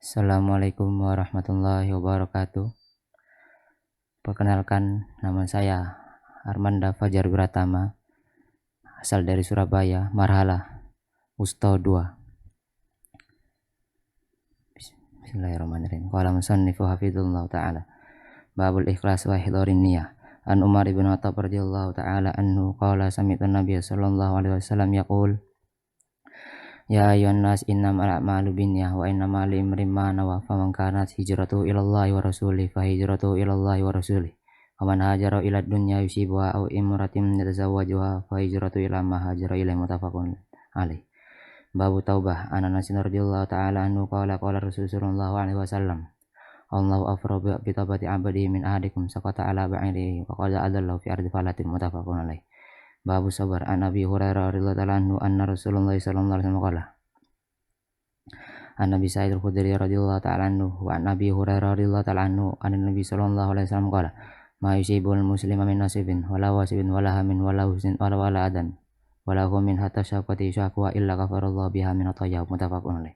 Assalamualaikum warahmatullahi wabarakatuh. Perkenalkan, nama saya Armanda Fajar Wiratama, asal dari Surabaya, Marhala, Usto 2. Bismillahirrahmanirrahim. Qala musannifu hafidhullah ta'ala. Babul ikhlas wa hidharin niyah. An Umar ibn Khattab radhiyallahu ta'ala anhu qala sami'tu Nabiy sallallahu alaihi wasallam yaqul ya ayyuhan nas innamal a'malu binniyah wa innamal liimrin ma nawa faman kanat hijratuhu ilallahi wa rasulih fa hijratuhu ilallahi wa rasulih wa man hajara ila dunya yusibuha aw imratin yatazawwajuha fa hijratuhu ila ma hajara ilaihi muttafaqun alaih. Babu taubah an Anas radhiyallahu ta'ala anhu qala Rasulullah sallallahu alaihi wasallam Allahu afrabu bi taubati abdihi min ahadikum saqata ala ba'irihi wa qad adallahu fi ardi falatin muttafaqun alaih. Babu sabar an Abi Hurairah radhiyallahu ta'ala anhu anna Rasulullah sallallahu alaihi wasallam qala an Nabi Sa'id al-Khudri radhiyallahu ta'ala anhu wa an Abi Hurairah radhiyallahu ta'ala anhu an Nabi sallallahu alaihi wasallam qala ma yusibul muslima min nasibin wala wasibin wala hamin wala husnin wala adan wala hum min hatta syaqati syaqwa illa ghafarallahu biha min at-tayyib muttafaqun alaih.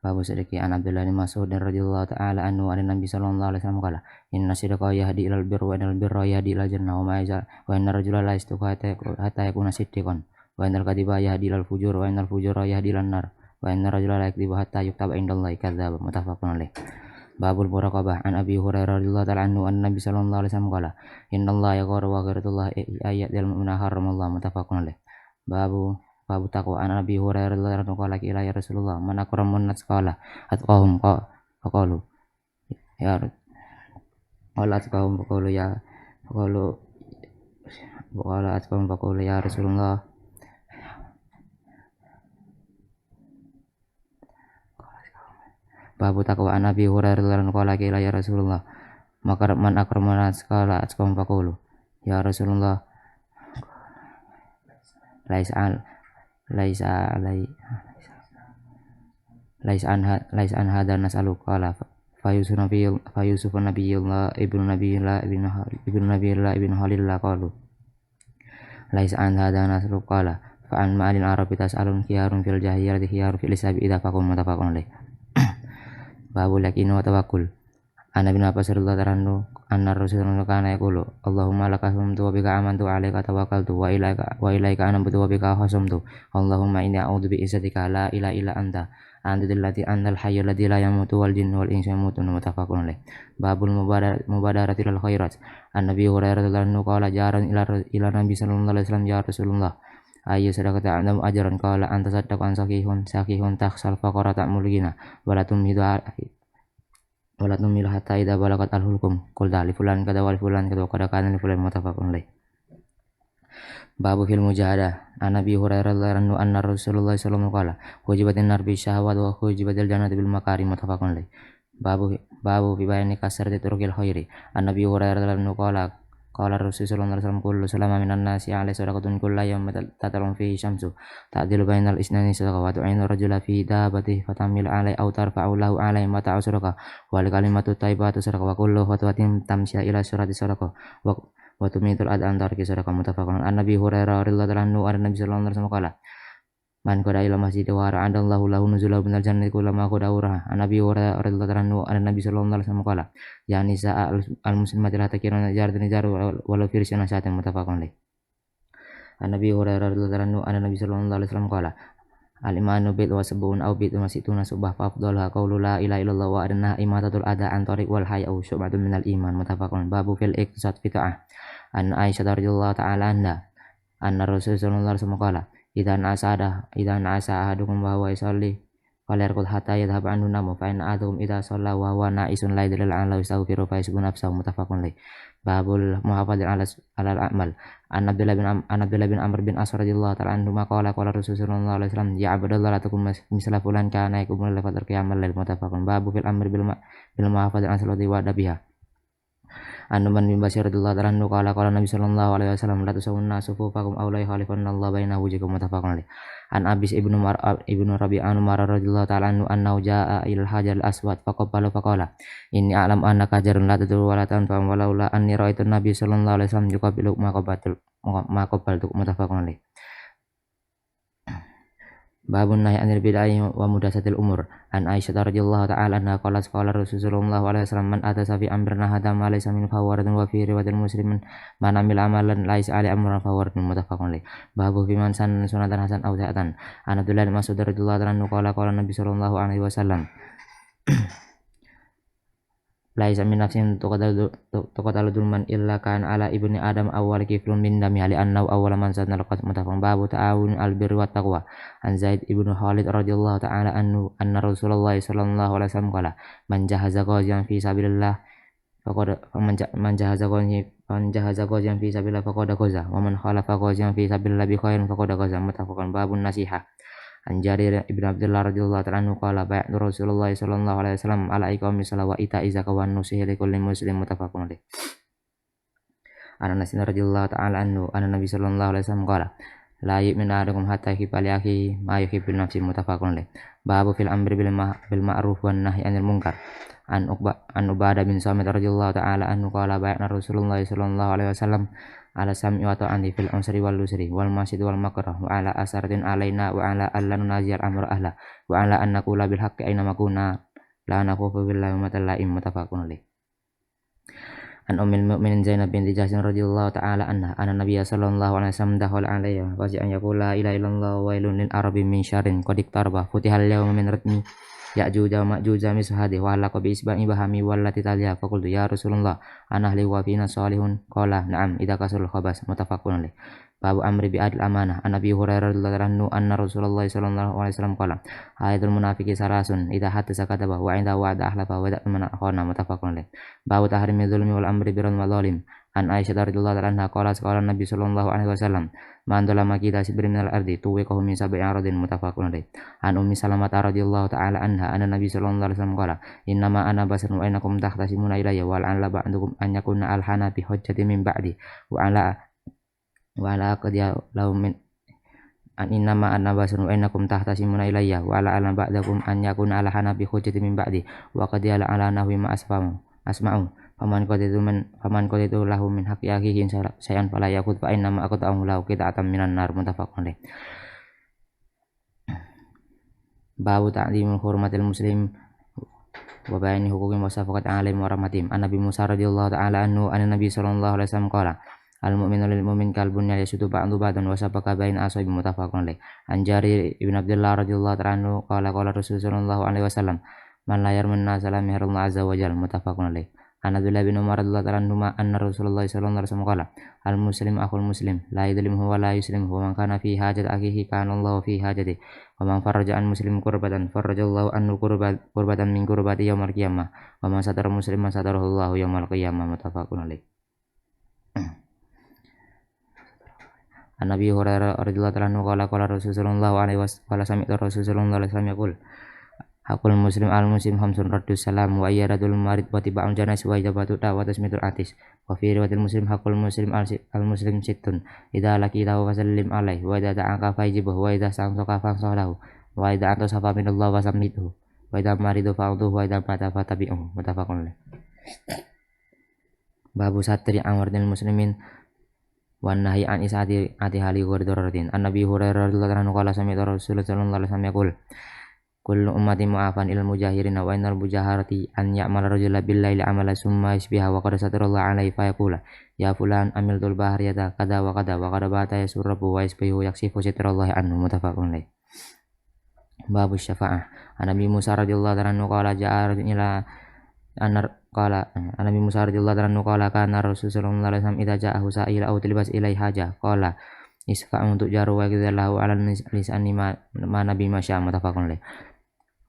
Babu sedeki an Abdullah bin Mas'ud radhiyallahu ta'ala anhu an Nabi sallallahu alaihi wasallam qala inna sidqa yahdi ilal birri wa inal birra yahdi ilal jannah wa ma yaza wa inna rajula la yastuqu hatta yakuna siddiqan wa innal kadhiba yahdi ilal fujur wa innal fujura yahdi ilan nar wa inna rajula la yakdhibu hatta yuktaba indallahi kadzdzab muttafaqun alaih. Babul muraqabah an Abi Hurairah radhiyallahu ta'ala anhu an Nabi sallallahu alaihi wasallam qala innallaha yaghfiru wa ghairatullah ayatil mu'mina haramallahu muttafaqun alaih. Babu taqwa an Abi Hurairah radhiyallahu anhu qala ila ya Rasulullah man akramun nas qala atqahum qalu ya qala atqahum qalu ya qala atqahum qalu ya Rasulullah. Babu taqwa an Abi Hurairah radhiyallahu anhu qala ila ya Rasulullah man akramun nas qala atqahum qalu ya Rasulullah laisa an hada nasalu qala fayusuf nabiyullah ibnu halillah qalu laisa an hada nasalu qala fa an ma'alil arabi tas'alun khiyarun fil jahiliyyati khiyarun fil islam idza faqum muttafaqun alaih. Babu yakin wa tawakkul an Ibnu Abbas radhiyallahu anhu anna Rasulullah kana yaqulu Allahumma laka hamdu wa bika amantu wa 'alaika tawakkaltu wa ilaika anabtu wa bika khasamtu Allahumma inni a'udzu bi izzatika la ilaha illa anta allati antal hayyul ladzi la yamutu wal jinnu wal insu yamutun muttafaqun alaih. Babul mubadarati lil khairat an Nabi Hurairah radhiyallahu anhu qala jaran ila Nabi sallallahu alaihi wasallam ya Rasulullah ayu sadaqata a'lamu ajran qala anta saddaqu an sakihun takhsal faqara ta'mulina wala tumil hatta idza balagat al-hulqum qul li fulan kada wa fulan kada kada kana li fulan muttafaqun alaih. Babu fil mujahadah an Nabi Hurairah radhiyallahu anhu anna Rasulullah sallallahu alaihi wasallam hujibatin nar bi syahwat wa hujibatil jannati bil makarim muttafaqun alaih. Babu fi bayani kasrati turqil khairi an Nabi Hurairah radhiyallahu anhu qala Rasulullah sallallahu alaihi wasallam kullu salama minan nasi alaihi sadaqatun kullu yawmin tatalum fihi syamsu ta'dilu bainal isnani sadaqah wa tu'inu rajula fi dabatihi fatamil alaihi aw tarfa'u lahu alaihi mata'u sadaqah wal kalimatu thayyibatu sadaqah wa kullu khatwatin tamsya ila surati sadaqah wa tumitul ad'an tarki sadaqah muttafaqun an Nabi Hurairah radhiyallahu anhu an Nabi sallallahu alaihi wasallam qala man qada ila masjid wa ra'adallahu lahu nuzulahu minal jannati kullama qada urah an Nabi Hurairah radhiyallahu anhu an Nabi sallallahu alaihi wasallam qala ya nisa al muslimati la takiruna jardan jaru walau firsina sa'atan muttafaqun alaih. An Nabi Hurairah radhiyallahu anhu an Nabi sallallahu alaihi wasallam qala al imanu bid wa sabun aw bid wa situna subah fa afdalha qawlu la ilaha illallah wa adna imatatul ada an tariq wal haya'u syu'batun minal iman muttafaqun. Babu fil iqtisad fi ta'ah an Aisyah radhiyallahu ta'ala anha anna Rasulullah sallallahu alaihi wasallam qala idan asa ahadukum wa huwa yusalli falyarqud hatta yadhhab anhu namu fa in ahadukum idza shalla wa huwa na'isun la yadri an la yastaghfiru fa yasbun nafsahu muttafaqun alaih. Babul muhafadzati alal a'mal an Abdullah bin Amr bin As radhiyallahu ta'ala anhu qala Rasulullah sallallahu alaihi wasallam ya abdallah la takum misla fulan kana yakumul fatar qiyamal lail muttafaqun. Babu fil amri bil muhafadzati an salati wa adabiha an Nu'man bin Bashir radhiyallahu ta'ala anhu qala Nabi sallallahu alaihi wasallam la tusawwunna sufufakum aw la yukhalifanallahu baina wujuhikum muttafaqun alaih. An Abis ibnu Rabi'ah radhiyallahu ta'ala anhu annahu jaa'a ilal hajar al-aswad faqala inni a'lam annaka hajarun la tadur wa la tanfa wa laula anni ra'aitu Nabi sallallahu alaihi wasallam yuqabbilu ma qabbaltu muttafaqun alaih. Babun nahi anil bid'ah wa muhdatsatil umur. An Aisyah radhiyallahu ta'ala anha qalat qala Rasulullah sallallahu alaihi wasallam man atasa fi amrina hadha ma laysa min fawaradun wa fi riwayatil muslimin man amil amalan laysa ali amruna fawaradun muttafaqun alaih. Babu fi man sanna sunatan hasan aw ta'atan. An Abdullah bin Mas'ud radhiyallahu ta'ala anhu qala qala Nabi sallallahu alaihi wasallam laisa min nafsin tuqatalu dulman illa kan ala ibni adam awwal kiflun min dami ali annau awwal man sanna laqad mutafaqun. Babu ta'awun al birri wat taqwa. An Zaid ibnu Khalid radhiyallahu ta'ala anhu anna Rasulullah sallallahu alaihi wasallam qala man jahaza ghaziyan fi sabilillah faqad man jahaza ghaziyan fi sabilillah faqad ghaza wa man khalafa ghaziyan fi sabilillah bi khairin faqad ghaza muttafaqun. Babun nasihah. An Jarir ibn Abdullah radhiyallahu ta'ala anhu qala bai'tu Rasulullah sallallahu alaihi wasallam ala iqamis shalah wa ita'iz zakah wa nusihi likulli muslim muttafaqun alaih. An Anas radhiyallahu ta'ala anhu anna Nabi sallallahu alaihi wasallam qala la yu'minu ahadukum hatta yuhibba li akhihi ma yuhibbu li nafsihi muttafaqun alaih. Babu fil amri bil ma'ruf wan nahyi 'anil munkar. An Ubadah bin Samit radhiyallahu ta'ala anhu qala bai'na Rasulullah sallallahu alaihi wasallam ala sam'i wa ta'ati fil usri wal yusri wal masjid wal makrah wa ala asaratin alaina wa ala alla nunazir amr ahla wa ala an naqula bil haqqi aina makuna la nakhufu billahi wa matalla'im muttafaqun alaih. An ummil mu'minin Zainab binti Jahsy radhiyallahu ta'ala anha anna Nabiy sallallahu alaihi wasallam dakhala alayha wa an yaqula la ilaha illallah wa wailun lil arabi min syarrin qad iqtaraba futihal yawma min ratmi Ya'juj wa Ma'juj mishhadi wa laqa bi isba'i bahami wallati taliha faqultu ya Rasulullah anahli wa fina salihun qala na'am idza kasul khabas muttafaqun alaih. Babu amri bi adil amanah. An Abi Hurairah radhiyallahu anhu anna Rasulullah sallallahu alaihi wasallam qala ayatul munafiqi salasun idza hadatsa kadaba wa idza wa'ada ahlafa wa idza amana khana muttafaqun alaih. Babu tahrimi dzulmi wal amri bil zalim. An Aisyah radhiyallahu anha qala qala Nabi sallallahu alaihi wasallam man dolama kita sibrin minal ardi tuwiqahu min sab'i aradin muttafaqun alaih. An Ummi Salamah radhiyallahu ta'ala anha anna Nabi sallallahu alaihi wasallam qala innama ana basarun wa innakum tahtasimuna ilayya wa la'alla ba'dukum an yakuna alhana bi hujjati min ba'di wa ala qad law min an innama ana basarun wa innakum tahtasimuna ilayya wa la'alla ba'dakum an yakuna alhana bi hujjati min ba'di wa qad ala nahwi ma asma'u faman qaditu lahu min haqqi akhihi sayan fala yakut fa innama aqta'u lahu qita'atan minan nar muttafaqun alaih. Babu ta'limul hurmatil muslim wa bayani huquqi wa shafaqati 'alaihim wa rahmatihim. An Nabi Musa radhiyallahu ta'ala anhu anna Nabi sallallahu alaihi wasallam qala al mu'minu lil mu'min kal bunyan yashuddu ba'du ba'dan wa shafaqa baina ashabi muttafaqun alaih. An Jarir ibn Abdullah radhiyallahu ta'ala anhu qala Rasulullah sallallahu alaihi wasallam man la yarmun nas la mihrullah azza wa jalla muttafaqun alaih. An Abdullah bin Umar radhiyallahu ta'ala anhu anna Rasulullah sallallahu alaihi wasallam qala al muslim akhul muslim la yadhlimuhu wa la yuslimuhu wa man kana fi hajat akhihi kana Allahu fi hajati wa man farraja an muslim kurbatan farrajallahu anhu kurbatan min kurbati yaumil qiyamah wa man satara musliman satarahu Allahu yaumal qiyamah muttafaqun alaih. An Nabi Hurairah radhiyallahu ta'ala anhu qala Rasulullah alaihi wasallam sami'tu Rasulullah alaihi wasallam yaqul hakul muslim al muslim hamsun raddus salam wa iyadatul marid wa tiba'un janas wa ijabatu da'wa tasmitul atis wa fi riwayatil muslim hakul muslim al muslim sittun idza laqitahu fasallim alaihi wa idza ta'aka fajibuhu wa idza sa'aka fansalahu wa idza anta safa minallah wa samituhu wa idza maridu fa'udhu wa idza mata fatabi'uhu muttafaqun alaih. Babu satri amradil muslimin wan nahyi an isati hali ghurduratin. An Nabi Hurairah radhiyallahu anhu qala sami'tu Rasulullah sallallahu alaihi wasallam yaqul kullu ummati mu'afan ilal mujahirin wa innal mujaharati an ya'mal rajula billaili amala summa yusbiha wa qad satarallahu alaihi fa yaqula ya fulan amiltul bahriyata kada wa kada wa qad bata yasurrabu wa yusbihu yaksifu sitrallahi anhu muttafaqun alaih. Babu syafa'ah. An Nabi Musa radhiyallahu anhu qala ja'a ila Nabi Musa radhiyallahu anhu qala kana Rasulullah sallallahu alaihi wasallam idza ja'ahu sa'ila aw tilbas ilai haja qala isfa'u untuk jaru wa lahu ala lisani ma nabi masya muttafaqun alaih.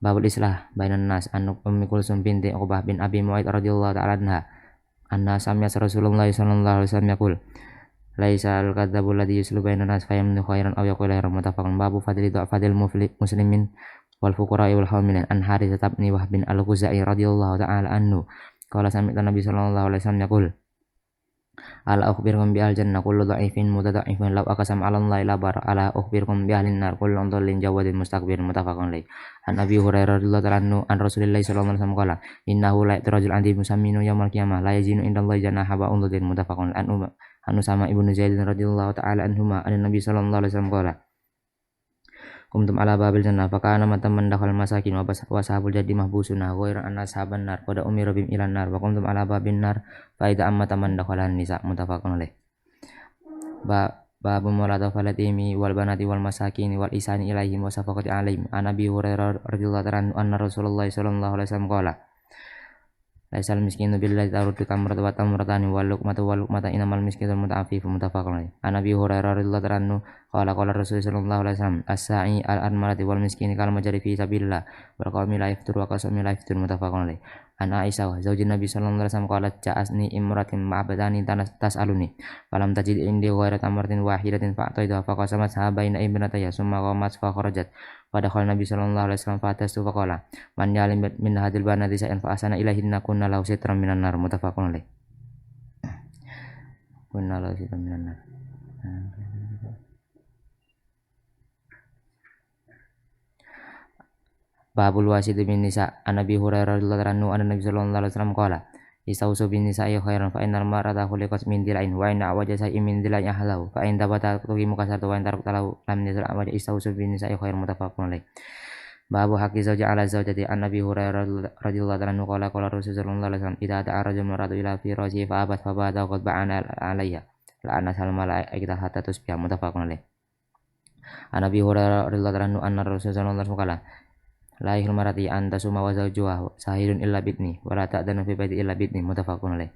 Babul islah bainan nas. An Ummi Kulsum binti Uqbah bin Abi Mu'aid radhiyallahu ta'ala anha sami'at Rasulullah sallallahu alaihi wasallam yaqul laisa al-kadzabu alladhi yuslu bainan nas fayamnu khairan aw yaqulu khairan muttafaqun. Babu fadli fadil muslimin wal fuqara'i wal hamilin. An Haritsah bin Wahb bin Al-Khuzai radhiyallahu ta'ala anhu qala sami'tu Nabi sallallahu alaihi wasallam yaqul ala ukhbirukum bi al-jannah kullu dha'ifin mutada'ifin law aqsam 'ala Allahi la bar ala ukhbirukum bi ahlin nar kullu dhallin jawadin mustakbirin muttafaqun alaih. An Abi Hurairah radhiyallahu anhu an Rasulillah sallallahu alaihi wasallam qala innahu la yatrajul 'andi musamminu yaumil qiyamah la yazinu indallahi janaha ba'udhin muttafaqun. An Usama ibnu Zaid radhiyallahu ta'ala anhuma an Nabi sallallahu alaihi wasallam qala Kumtum ala babil jannah fakana mataman dakhal masakin wa sahabul jadi mahbusuna ghairan anna sahaban nar qad umira bim ilan nar wa kumtum ala babin nar fa idza amma taman dakhalan nisa muttafaqun alaih. Babu murada falatimi wal banati wal masakin wal isani ilaihim wa safaqati alaihim. An Abi Hurairah radhiyallahu anhu anna Rasulullah sallallahu alaihi wasallam qala laisal miskinu billahi tarudu tamrat wa tamratani wal luqmata inamal miskinu muta'affifu muttafaqun alaih. An Abi Hurairah radhiyallahu anhu qala Rasulullah sallallahu alaihi wasallam as-sa'i al-armalati wal miskini kal majari fi sabilillah wal qawmi la yaftur wa qasami la yaftur muttafaqun alaih. An Aisyah zaujin Nabi sallallahu alaihi wasallam qalat ja'asni imratin ma'abadani tas'aluni falam tajid indi ghairat amratin wahidatin fa'taitu fa qasamat sahabaina ibnataya summa qamat fa kharajat fa dakhala Nabi sallallahu alaihi wasallam fa atastu fa qala man yalim min hadil banati sa'an fa asana ilaihinna kunna lahu sitran minan nar muttafaqun alaih. Kunna lahu sitran minan nar. Babul wasid bin nisa. An Abi Hurairah radhiyallahu anhu anna Nabi sallallahu alaihi wasallam qala istausu bin nisa'i khairan fa innal mar'ata khuliqat min dila'in wa inna awja shay'in min dila'in ahlahu fa in tabata tuqimu kasartu wa in tarakta lahu lam yazal awja istausu bin nisa'i khairan muttafaqun alaih. Babu haqqi zawji ala zawjati. An Nabi Hurairah radhiyallahu anhu qala Rasulullah sallallahu alaihi wasallam idza ta'a rajulun mar'atu ila firashi fa abat fa ba'da qad ba'ana alayya la ana salma la ikta hatta tusbiha muttafaqun alaih. An Nabi Hurairah radhiyallahu anhu anna Rasulullah sallallahu alaihi wasallam qala la yahlul marati anta suma wa zawjuha sahidun illa bitni wa la ta'danu fi baiti illa bitni muttafaqun alaih.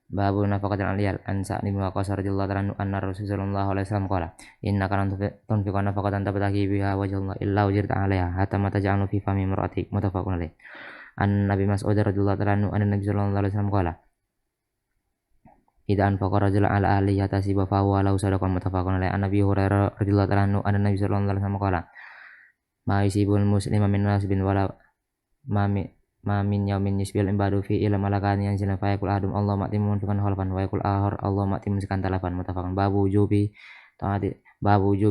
Babu nafaqatil aliyal. An Sa'd bin Waqqas radhiyallahu anhu anna Rasulullah sallallahu alaihi wasallam qala innaka lan tunfiqu nafaqatan tabtaghi biha wajhallah illa ujirta 'alaiha hatta ma taj'alu fi fami imra'atik muttafaqun alaih. An Nabi Mas'ud radhiyallahu anhu anna Nabi sallallahu alaihi wasallam qala idza anfaqa rajulun 'ala ahlihi yatasiba fa huwa lahu sadaqah muttafaqun alaih. An Nabi Hurairah radhiyallahu anhu anna Nabi sallallahu alaihi wasallam qala ma yusibul muslima min nasbin wala ma min yaumin yusbil ibadu fi ila malakani yanzilun fa yaqul ahadum Allah ma'timun fikan khalfan wa yaqul akhar Allah ma'timun sikan talafan muttafaqun. Babu jubi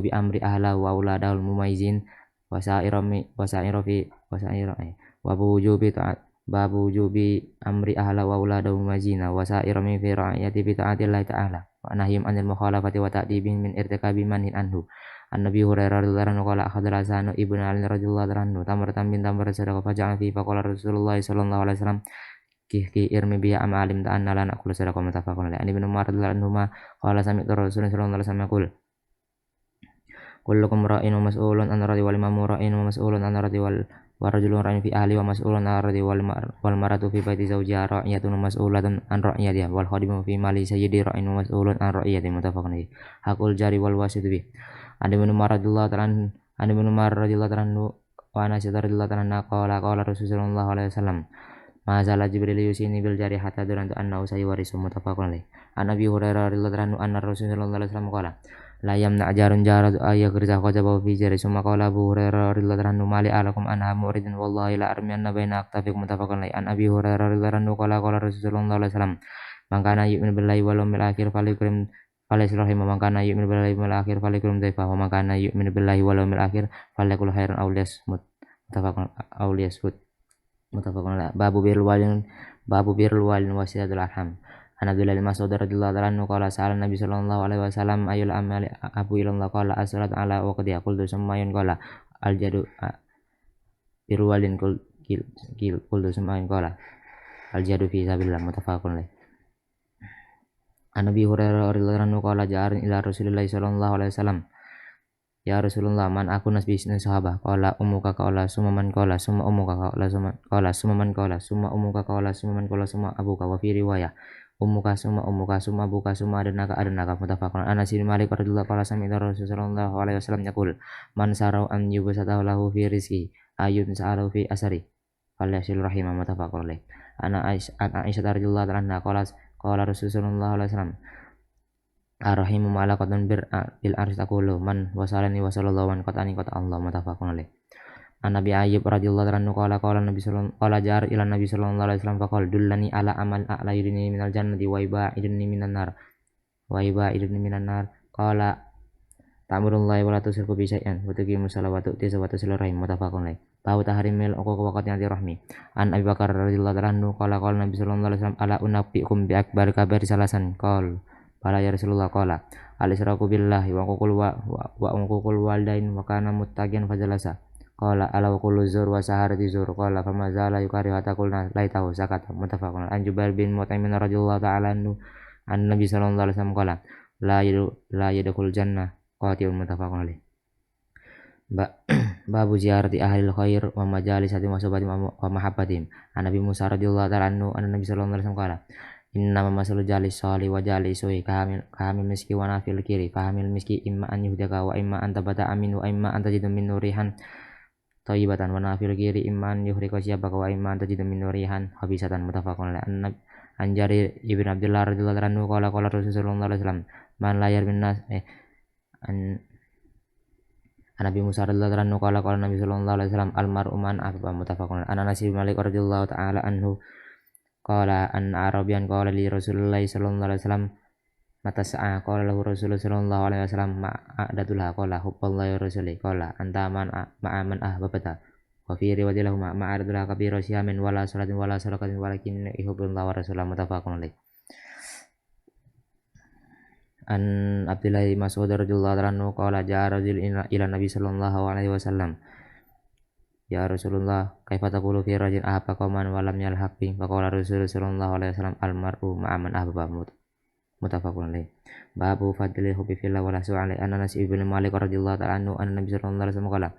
amri ahla wa auladahul mumaizin wa sa'irami wa sa'irafi wa sa'irai babu jubi amri ahla wa auladahul mumaizin wa sa'irami fi ra'iyati bi ta'atillahi ta'ala wa nahyum anil mukhalafati wa ta'dibin min irtikabi manhin anhu. An Nabi Hurairah radhiyallahu anhu qala akhadha Hasan ibnu Ali radhiyallahu anhu tamratan min tamrat sadaqah faja'al fi faqala Rasulullah sallallahu alaihi wasallam ki irmi biya am alim ta'anna la naqulu sadaqah muttafaqun alaih. An Ibnu Umar radhiyallahu anhu qala sami'tu Rasulullah sallallahu alaihi wasallam yaqul kullukum ra'in wa mas'ulun an radi wal imamu ra'in wa mas'ulun an radi wal rajulun ra'in fi ahli wa mas'ulun an radi wal maratu fi baiti zawjiha ra'iyatun mas'ulatun an ra'iyatiha wal khadimu fi mali sayyidi ra'in wa mas'ulun an ra'iyatihi muttafaqun alaih. Hakul jari wal wasitu bi. An Ibnu Umar radhiyallahu anhu wa Anas radhiyallahu anhu qala Rasulullah sallallahu alaihi wasallam ma zala Jibril yusini bil jari hatta durantu annahu sayawarisu muttafaqun alaih. An Abi Hurairah radhiyallahu anhu anna Rasulullah sallallahu alaihi wasallam qala la yamna jarun jarad ayaghriza qajaba fi jari summa qala Abu Hurairah radhiyallahu anhu mali alakum anha muridin wallahi la armiyanna baina aqtafikum muttafaqun alaih. An Abi Hurairah radhiyallahu anhu qala Rasulullah sallallahu alaihi wasallam man kana yu'minu billahi wal yawmil akhir falyukrim falyasrahim man kana yu'minu billahi wal yawmil akhir falyukrim dhaifa wa man kana yu'minu billahi wal yawmil akhir falyakul khairan aw liyasmut muttafaqun alaih. Babu birrul walidin wa silatul arham. An Abdullah bin Mas'ud radhiyallahu anhu qala sa'ala Nabi sallallahu alaihi wasallam ayul amali abu ilallah qala as-salatu ala waqtiha qultu summayun qala al-jadu birrul walidin qultu summayun qala al-jadu fi sabilillah muttafaqun alaih. An Abi Hurairah radhiyallahu anhu qala ja'arin ila Rasulillah sallallahu alaihi wasallam ya Rasulullah man aku nas bisnis sahabah qala ummuka qala summa man qala summa ummuka qala summa man qala summa ummuka qala summa man qala summa abuka wa fi riwayah ummuka summa abuka summa adanaka muttafaqun. Anas bin Malik radhiyallahu anhu sami'tu Rasulullah sallallahu alaihi wasallam yaqul man sarau an yubsata lahu fi rizqi ayun sa'alu fi asari falyasil rahimah muttafaqun alaih. Ana Aisyah radhiyallahu anha qala Rasulullah sallallahu alaihi wasallam arrahimu malaqatan bil arsy taqulu man wasalani wasallallahu man qatani qata Allah muttafaqun alaih. An Nabi Ayyub radhiyallahu anhu qala Nabi sallallahu qala jar ila Nabi sallallahu alaihi wasallam faqala dullani ala amal a'la yudni minal jannati wa iba'idni minan nar qala ta'murullahi wa la tusriku bi syai'an wa tuqimus salawata wa tu'ti zakata rahim muttafaqun alaih. Bau tahrimil uquq waqti anti rahmi. An Abi Bakar radhiyallahu anhu qala Nabi sallallahu alaihi wasallam ala unabbiukum bi akbar kabar salasan qala bala ya Rasulullah qala al-israku billahi wa uququl walidain wa kana muttaqiyan fajalasa. Qala ala wa kullu zur wa saharati zur. Qala fama zala yukari hatta qulna laitahu sakata. Muttafaqun. An Jubair bin Mut'im radhiyallahu ta'ala anhu an Nabi sallallahu alaihi wasallam qala la yadkhul jannah qati'un. Muttafaqun alaih. Babu ziyarati ahlil khair wa majalisati wa sohbatim wa mahabbatim. An Nabi Musa radhiyallahu ta'ala anhu an Nabi sallallahu alaihi wasallam qala inna masalu jalis sali wa jalis sui kahamil miski wa nafil kiri fahamil miski imma an yuhdaka wa imma an tabata amin wa imma an tajidu min nurihan thayyibatan wa nafil kiri imma an yuhrika syabaka wa imma an tajidu min nurihan habisatan. Muttafaqun alaih. An Jarir ibn Abdullah radhiyallahu anhu qala Rasulullah sallallahu alaihi wasallam man la yarmin nas an Nabi Musa radhiyallahu anhu qala Nabi sallallahu alaihi wasallam al mar'u man ahbaba. Muttafaqun alaih. An Anas bin Malik radhiyallahu ta'ala anhu qala an Arabian qala li Rasulullah sallallahu alaihi wasallam mata sa'a qala lahu Rasulullah sallallahu alaihi wasallam ma'adatullah qala hubballahi wa rasuli qala anta man ahbabata wa fi riwayatin lahu ma'adatullah kabira syamin wala salatin wala salakatin walakin yuhibbullah wa rasulahu. Muttafaqun alaih. An Abdullah bin Mas'ud radhiyallahu anhu qala ja'a rajul ila Nabi sallallahu alaihi wasallam ya Rasulullah kaifa taqulu fi rajulin ahabba qauman wa lam yalhaq bi. Faqala Rasulullah sallallahu alaihi wasallam al mar'u ma'a man ahbaba. Muttafaqun alaih. Babu fadli hubbi fillah wa lasu alaihi. An Anas ibn Malik radhiyallahu ta'ala anhu an Nabi sallallahu alaihi wasallam qala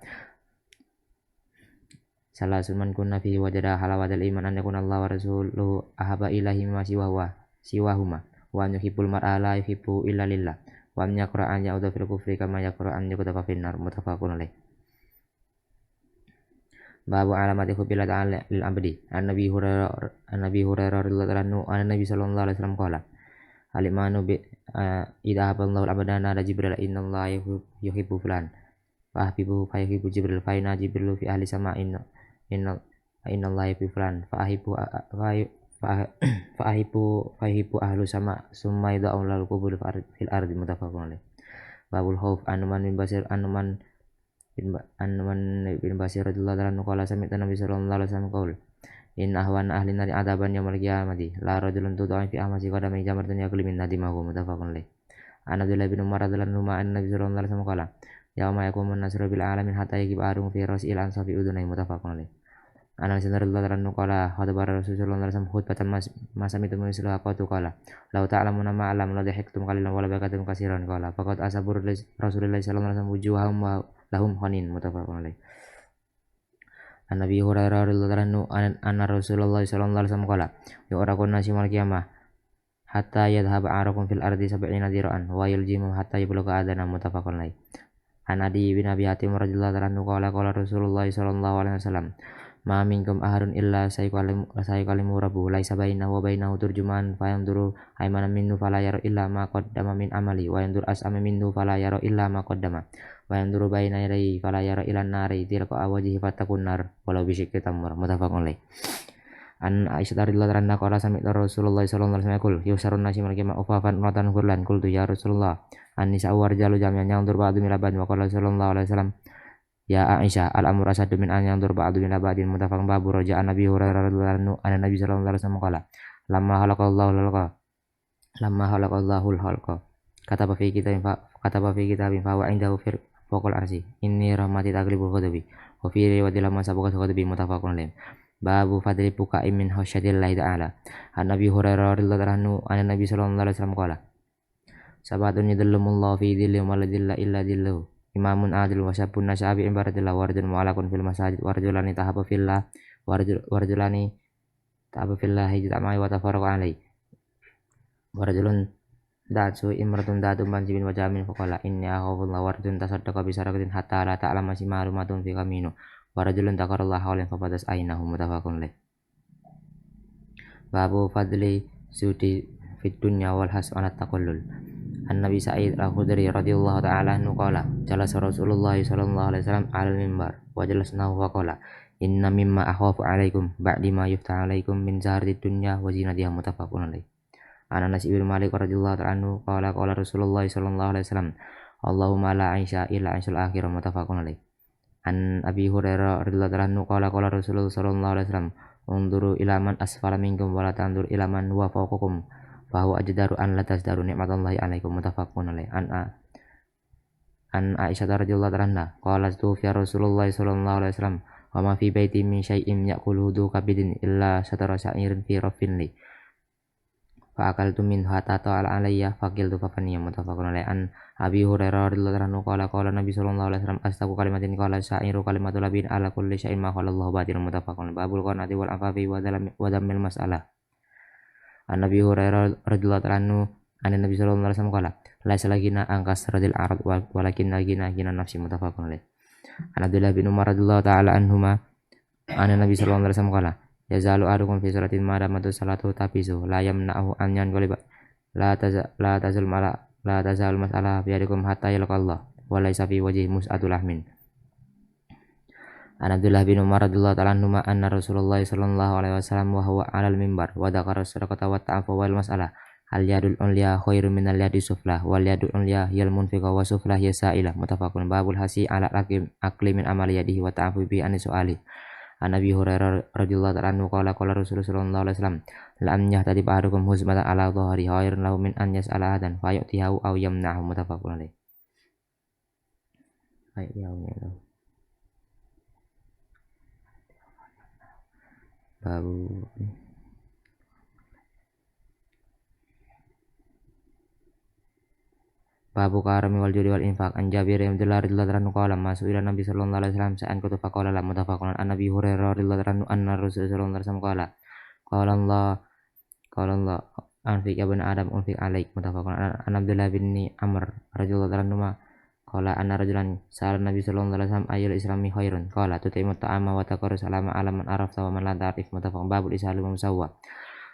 salasun man kunna fihi wajada halawatal iman an yakuna Allah wa rasuluhu ahabba ilahi mimma siwahuma wa an yuhibbul mar'a la yuhibbu illa lillah wa an yaqra an ya'udha fil kufri kama yaqra an yuqdafa fin nar. Muttafaqun alaih. Babu alamati hubbillah ta'ala lil abdi. An Nabi Hurairah radhiyallahu anhu an Nabi sallallahu alaihi wasallam qala alimanu bi idza haballahu al-abdana ala jibril innallaha yuhibbu fulan fa ahibbuhu fa yuhibbu jibril fa inna jibril fi ahli sama innallaha yuhibbu fulan fa ahibbu ahlu sama summa yad'u lal qubul fil ardi. Muttafaqun alaih. Babul khauf Anuman bin Basir radhiyallahu anhu qala sami'tu Nabi sallallahu alaihi wasallam qaul in ahwan ahli nari adaban yaumil qiyamati la rajulun tud'a fi ahmasi qadami jamaratan yakul min nadimahu. Muttafaqun alaih. An Abdullah bin Umar radhiyallahu anhu an Nabi sallallahu alaihi wasallam qala yauma yaqumun nasru bil alamin hatta yaqib arung fi rasil ansafi udunai. Muttafaqun alaih. An Anas radhiyallahu anhu qala khutbah Rasulullah sallallahu alaihi wasallam khutbatan masamitu misla qatu qala law ta'lamuna ma alam la dhahiktum qalilan wa la bakatum katsiran qala faqad asabur Rasulullah sallallahu alaihi wasallam wujuhahum wa lahum khanin. Muttafaqun alaih. An Nabi Hurairah radhiyallahu anhu anna Rasulullah sallallahu alaihi wasallam qala yu'raqun nasi mal qiyamah hatta yadhhaba arakum fil ardi sab'ina dira'an wa yaljimu hatta yablugha adana. Muttafaqun alaih. An Adi bin Abi Hatim radhiyallahu anhu qala Rasulullah sallallahu alaihi wasallam ma minkum ahadun illa sayqalimu rabbuhu laisa bainahu wa bainahu turjuman fayanduru aymana minhu fala yara illa ma qaddama min amali wa yandur as'ama minhu fala yara illa ma qaddama wa yanduru baina yadayhi fala yara ila nari tilqa awjihi fattaqun nar walau bisyikki tamr. Muttafaqun alaih. An Aisyah radhiyallahu anha qala sami'tu Rasulullah sallallahu alaihi wasallam yaqul yusarun nasi mal qiyamah ufafan uratan ghurlan qultu ya Rasulullah an-nisa warjalu jami'an yandur ba'du min labad wa qala sallallahu alaihi wasallam ya Aisyah al-amru asadu min an yandur ba'du min labadin. Muttafaqun. Babu raja'an Nabi Hurairah radhiyallahu anhu an Nabi sallallahu alaihi wasallam qala lamma khalaqallahu al-khalqa kataba fi kitabin fa wa indahu fawqal arsy inni rahmati taglibul ghadabi wa fi riwayatin lamma sabaqa ghadabi. Muttafaqun alaih. Babu fadli buka'i min khasyatillahi ta'ala. An Nabi Hurairah radhiyallahu anhu an Nabi sallallahu alaihi wasallam qala sabatun yadhillumullahu fi dhillihi wa la dhilla illa dhilluhu imamun adil wa syabun nasyabi ibaratillah warjun mu'alakun fil masajid warjulani tahaba fillah warjulani tahaba fillah hijtamai wa tafarraqa alai warjulun da'su imratun da'tum banjibin wa jamin faqala inni akhafullah warjun tasaddaqa bisarakatin hatta la ta'lama simarumatun fi kaminu warjulun takarallah hawlin fabadas ainahu. Muttafaqun alaih. Babu fadli sudi fid dunya wal has ala taqallul. An Nabi Sa'id al-Khudri radhiyallahu ta'ala anhu qala jalasa Rasulullah sallallahu alaihi wasallam 'alal mimbar wa jalasnahu wa qala inna mimma akhafu 'alaikum ba'di ma yufta 'alaikum min zaharid dunya wa zinatiha. Muttafaqun alaih. An Anas bin Malik radhiyallahu ta'ala anhu qala Rasulullah sallallahu alaihi wasallam Allahumma la 'aisha illa 'aishul akhirah. Muttafaqun alaih. An Abi Hurairah radhiyallahu ta'ala anhu qala Rasulullah sallallahu alaihi wasallam unduru ila man asfala minkum wa la tandur ila man huwa fawqakum fahuwa ajdaru an la tazdaru ni'matallahi 'alaikum muttafaqun alaih. An Aisyah radhiyallahu anha qalat tufiya Rasulullah sallallahu alaihi wasallam wa ma fi baiti min syai'in ya'kuluhu dhu kabidin illa satara sa'irin fi raffin li fa akaltu min hatta ta'ala alayya faqiltu fafaniya muttafaqun alaih. An Abi Hurairah radhiyallahu anhu qala Nabi sallallahu alaihi wasallam astaqu kalimatin qala sa'iru kalimatul labin ala kulli syai'in ma khalallahu batilun muttafaqun. Babul qanati wal afafi wa dammil mas'alah. An Nabi Hurairah radhiyallahu anhu an Nabi sallallahu alaihi wasallam qala laisa lagina angkas radil arad walakin lagina gina nafsi muttafaqun alaih. An Abdullah bin Umar radhiyallahu ta'ala anhuma an Nabi sallallahu alaihi wasallam qala yazalu ahadukum fi salatin ma damatu salatu tafizu la yamna'u an yanqaliba la tazal mas'alah biyadikum hatta yalqallah wa laisa fi wajhi mus'atul lahmin. An Abdullah bin Umar radhiyallahu ta'ala anhuma anna Rasulullah sallallahu alaihi wasallam wa huwa 'alal mimbar wa dzakara sadaqata wa ta'afa wal mas'alah al yadul ulya khairum minal yadi suflah wal yadul ulya yal munfiqa wa suflah ya sa'ilah muttafaqun. Babul hasi ala akli min amali yadihi wa ta'afu bi an su'ali. An Abi Hurairah radhiyallahu ta'ala anhu qala Rasulullah sallallahu alaihi wasallam la an yahtadi ba'dukum huzmatan ala dhahri khairun lahu min an yas'ala ahadan fa yu'tihi aw yamna'hu muttafaqun alaih. Babu karami wal judi wal infaq. An Jabir bin Abdullah radhiyallahu anhu qala masu'ila Nabi sallallahu alaihi wasallam sa'an kutu faqala la muttafaqun. An Nabi Hurairah radhiyallahu anhu anna Rasulullah sallallahu alaihi wasallam qala Allah anfiq ya bani adam unfiq alaik muttafaqun. An Abdullah bin Amr radhiyallahu anhu qala anna rajulan sa'ala Nabi sallallahu alaihi wasallam ayyul islami khairun qala tut'imu ta'ama wa taqru salama ala man arafta wa man la ta'rif muttafaqun. Babul ishalu musawwa.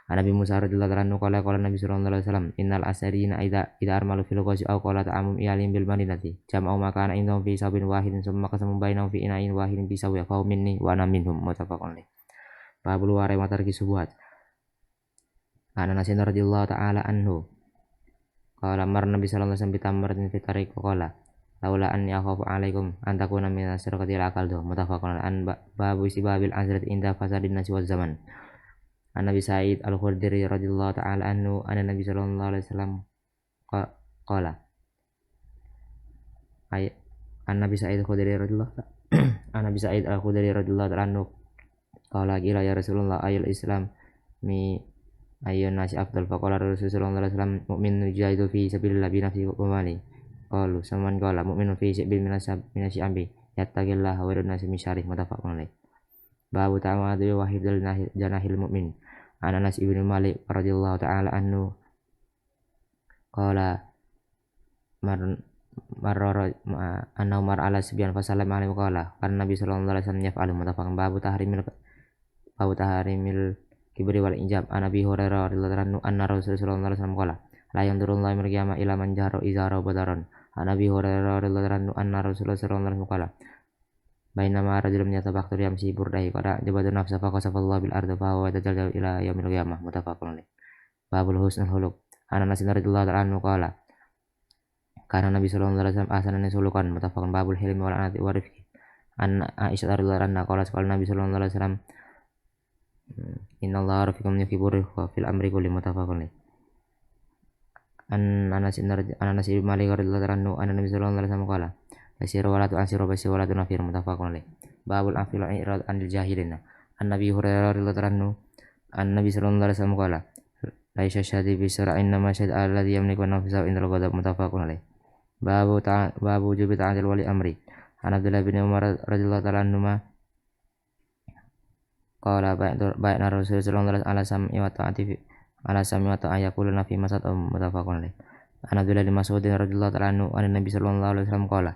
An Nabi Musa radhiyallahu anhu qala Nabi sallallahu alaihi wasallam innal asarina idza armalu fil ghazi aw qala ta'amum iyalim bil madinati jama'u makana indahum fi sabin wahidin summa qasamu bainahum fi ina'in wahidin bi sawi fa minni wa ana minhum muttafaqun alaih. Babul wara matarki subuhat. An Anas radhiyallahu ta'ala anhu qala mar Nabi sallallahu alaihi wasallam bitamratin fi tariq qala laula anni akhafu alaikum an takuna min asraqatil aqaldu muttafaqun alaih. An babu sibabil azrat inda fasadin nasi waz zaman. An Nabi Sa'id al-Khudri radhiyallahu ta'ala anhu anna Nabi sallallahu alaihi wasallam qala an Nabi Sa'id al-Khudri radhiyallahu an Nabi Sa'id al-Khudri radhiyallahu ta'ala anhu qala qila ya Rasulullah ayul islam mi ayyun nasi afdal faqala Rasulullah sallallahu alaihi wasallam mu'min yujahidu fi sabilillah bi nafsihi wa mali qalu saman qala mu'minun fi sabilillah minasy ambi yattaqillaha wa yadunasi min syarri muttafaqun alaih. Babu ta'amadu wa hifdzal janahil mu'min. An Anas ibn Malik radhiyallahu ta'ala anhu qala mar ala sibyan fasallam alaihi qala kan Nabi sallallahu alaihi wasallam yaf'alu muttafaqun. Babu tahrimil kibri wal injab. An Abi Hurairah radhiyallahu anhu anna Rasulullah sallallahu alaihi wasallam qala la yanzurullahu yawmal qiyamah ila man jahara izara badaran. An Abi Hurairah radhiyallahu anhu anna Rasulullah sallallahu alaihi wasallam qala bainama rajulun yatabaqtu yamshi burdahi qada jabadu nafsa fa qasafallahu bil ardi fa huwa yatajaljalu ila yaumil qiyamah muttafaqun alaih. Babul husnul khuluq. An Anas radhiyallahu anhu qala kana Nabi sallallahu alaihi wasallam ahsanan sulukan muttafaqun. Babul hilmi wal anati wa rifqi. An Aisyah radhiyallahu anha qala qala Nabi sallallahu alaihi wasallam innallaha rafiqun yuhibbur rifqa fil amri kulli muttafaqun alaih. An Anas bin Malik radhiyallahu anhu anna Nabi sallallahu alaihi wasallam qala Basiru walatu ansiru basiru walatu nafir muttafaqun alaih. Babul afil i'rad anil jahilin. An Nabi Hurairah radhiyallahu anhu an Nabi sallallahu alaihi wasallam qala laisa syadi bi syara'in nama syad alladhi yamliku nafsahu indal ghadab muttafaqun alaih. Babu wujubi ta'atil wali amri. An Abdullah bin Umar radhiyallahu ta'ala anhuma qala ba'na Rasulullah sallallahu alaihi wasallam ala sam'i wa ta'a yaquluna fi masad muttafaqun alaih. An Abdullah bin Mas'ud radhiyallahu ta'ala anhu an Nabi sallallahu alaihi wasallam qala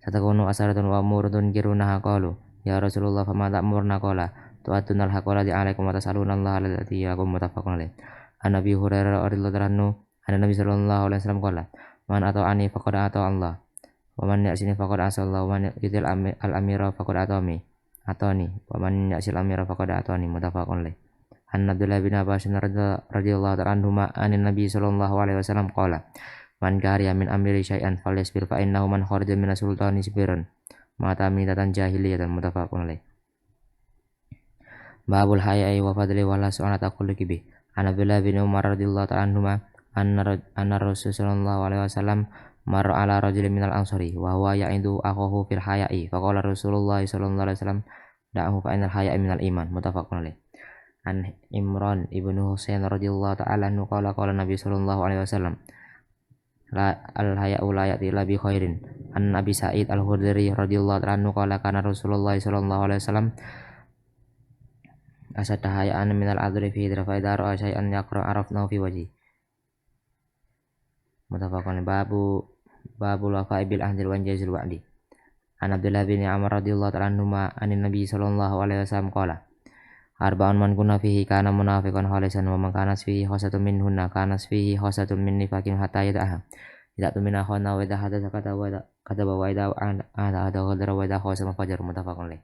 satakunu asaratun wa murudun girunaha qalu ya Rasulullah fama ta'murna qala tu'atunal haqqala alaikum wa tas'aluna Allah allati yakum muttafaqun alaih. An Abi Hurairah radhiyallahu anhu an Nabi sallallahu alaihi wasallam qala man ata'ani faqad ata Allah wa man ya'sini faqad asa Allah wa man yutil al-amira faqad atani wa man ya'sil amira faqad atani muttafaqun alaih. An Abdullah bin Abbas radhiyallahu ta'ala anhuma an Nabi sallallahu alaihi wasallam qala man kariya min amri syai'an falyasbir fa innahu man kharaja min sultani sibran mata mitatan jahiliyatan muttafaqun alaih. Babul haya'i wa fadli wala su'ana taqullu kibi. An Abdullah bin Umar radhiyallahu ta'ala anhuma anna Rasul sallallahu alaihi wasallam marra ala rajulin minal ansari wa huwa ya'idu akhahu fil haya'i faqala Rasulullah sallallahu alaihi wasallam da'ahu fa innal haya'a minal iman. Muttafaqun alaih. An Imran ibnu Husain radhiyallahu ta'ala anhu qala Nabi sallallahu alaihi wasallam la al haya'u la ya'ti illa bi khairin. An Abi Sa'id al-Khudri radhiyallahu ta'ala anhu qala kana Rasulullah sallallahu alaihi wasallam asad haya'an minal adri fi idra fa idza ra'a syai'an yaqra arafnahu fi wajhi. Muttafaqun babul wafa'i bil ahdil wan jazil wa'di. An Abdullah bin Amr radhiyallahu ta'ala anhuma anin Nabi sallallahu alaihi wasallam qala arba'un man kunna fihi kana munafiqan khalisan wa man kana fihi khosatun minhunna kana fihi khosatun min nifaqin hatta yad'aha idza tumina khana wa idza hadatsa kata wa idza ada ghadara wa idza khosama fajar. Muttafaqun alaih.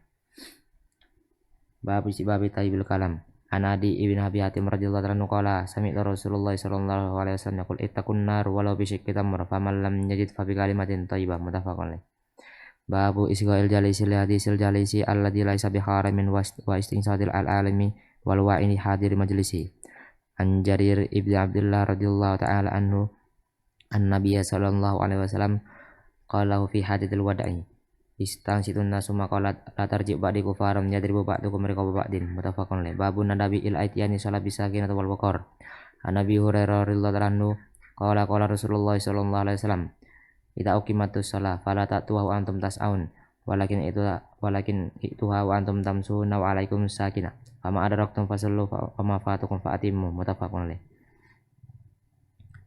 Babu tayyibil kalam. An Adi ibn Abi Hatim radhiyallahu anhu qala sami'tu Rasulullah sallallahu alaihi wasallam yaqul ittaqun nar walau bi shiqqi tamr faman lam yajid fa bi kalimatin thayyibah. Muttafaqun alaih. Babu isghail jalisi li hadisil jalisi alladhi laisa bi haramin wa istinsadil al-alimi wal wa'ini hadir majlisi. An Jarir ibn Abdullah radhiyallahu ta'ala anhu an Nabiy sallallahu alaihi wasallam qala fi hadithil wada'i istansitun nasu maqalat la tarji' ba'di kufaram yadribu ba'dukum mereka ba'din. Muttafaqun alaih. Babu nadabi il aitiyani salabi sakinah wal waqar. An Nabi Hurairah radhiyallahu anhu qala Rasulullah sallallahu alaihi wasallam idza uqimatus shalah fala ta'tuha wa antum tas'aun walakin ituha wa antum tamsuna wa alaikum sakinah fama adraktum fasallu fama fatakum fa'atimmu. Muttafaqun alaih.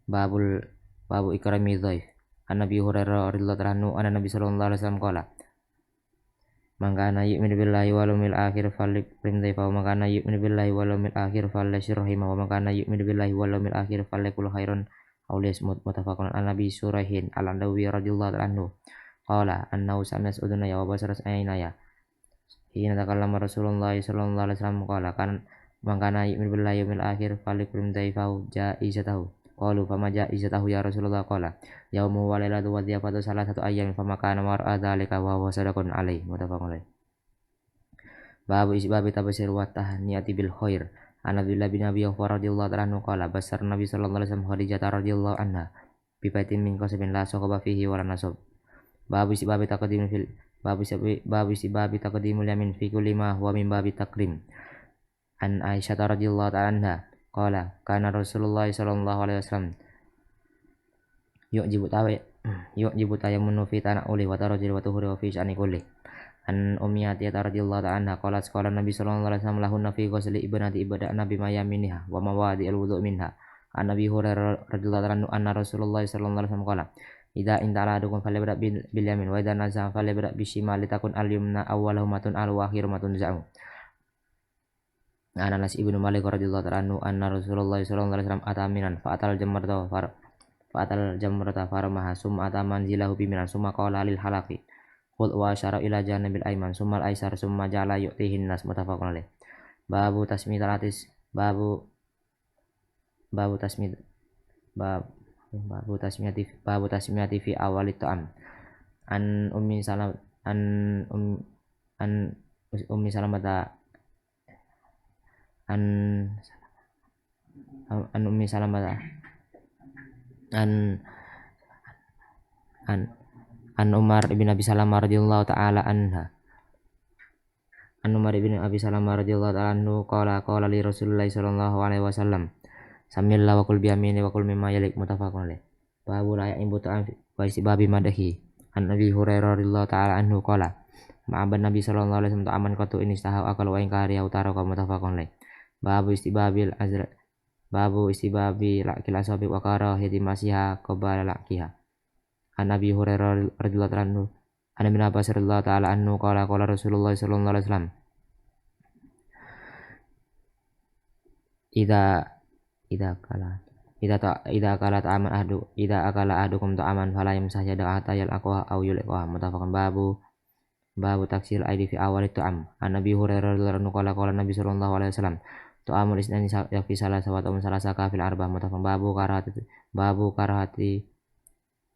Babu ikrami dhaif. An Nabi Hurairah radhiyallahu anhu anna Nabi sallallahu alaihi wasallam qala man kana yu'minu billahi wal yawmil akhir falyukrim dhaifahu wa man kana yu'minu billahi wal yawmil akhir falyashir rahimahu wa man kana yu'minu billahi wal yawmil akhir falyakul khairan aw liyasmut. Muttafaqun an Nabi Suraihin al-Adawi radhiyallahu anhu qala annahu sami'a udunaya wa basarat aynaya hina takallama Rasulullah sallallahu alaihi wasallam qala kan man kana yu'minu billahi wal yawmil akhir falyukrim dhaifahu ja'izatahu qalu fama ja'izatahu ya Rasulullah qala yaumu wa lailatu wa dhiyafatu salah satu ayam fama kana mar'a dzalika wa huwa sadaqun alaih. Muttafaqun alaih. Babu isbabi tabsir wa tahniyati bil khair. An Abdullah bin Abi Awfa radhiyallahu anhu qala basar Nabi sallallahu alaihi wasallam Khadijah radhiyallahu anha bi baitin min qasabin la saqaba fihi wa la nasab. Babu isbabi taqdimul yamin fi kulli ma huwa min babi takrim. An Aisyah radhiyallahu anha qala kana Rasulullah sallallahu alaihi wasallam yu'jibu tayammunu fi tana'uli wa tarajul wa tuhuri wa fi sya'ni kulli. An Ummiyati radhiyallahu anha qalat qala Nabi sallallahu alaihi wasallam lahunna fi ghusli ibnati Nabi mayaminiha wa mawadi'il wudu' minha. An Nabi Hurairah radhiyallahu anhu anna Rasulullah sallallahu alaihi wasallam qala idza intala adukum falyabda bil yamin wa idza naza'a falyabda bishimali takun al-yumna awwaluhumatun al-akhirumatun za'u. An Anas ibnu Malik radhiyallahu anhu anna Rasulullah sallallahu alaihi wasallam ataminan fa'atal jamrata faramaha summa ataman zilahu biminan summa qala lil halaqi qul wa asyara ila janabil aiman summa al aisar summa ja'ala yu'tihin nas. Muttafaqun alaih. Babu tasmiyatis babu tasmiyati fi awalit ta'am. An ummi salam an ummi salamata an ummi salamata an Umar ibn Abi Salamah radhiyallahu ta'ala anha an Umar ibn Abi Salamah radhiyallahu ta'ala anhu qala li Rasulullah sallallahu alaihi wasallam samillah wa kul bi yamini wa kul mimma yalik. Muttafaqun alaih. Babu la ya'imbu ta'am wa babi madahi. An Nabi Hurairah radhiyallahu ta'ala anhu qala ma'aban Nabi sallallahu alaihi wasallam ta'aman qatu ini istaha akal wa in kariya utara. Muttafaqun alaih. Babu istibabi la'kil asabi wa karahiyati masiha qabala la'kiha. An Nabi Hurairah radhiyallahu anhu an Ibnu Abbas radhiyallahu ta'ala anhu qala Rasulullah sallallahu alaihi wasallam idza akala ahdukum ta'aman fala yamsah yadahu hatta yalqaha aw yulqaha. Muttafaqun. Babu taksil aidi fi awal ta'am. An Nabi Hurairah radhiyallahu anhu qala Nabi sallallahu alaihi wasallam ta'amul isnani yakfi salah wa ta'am salah kafil arba. Muttafaqun. Babu karahati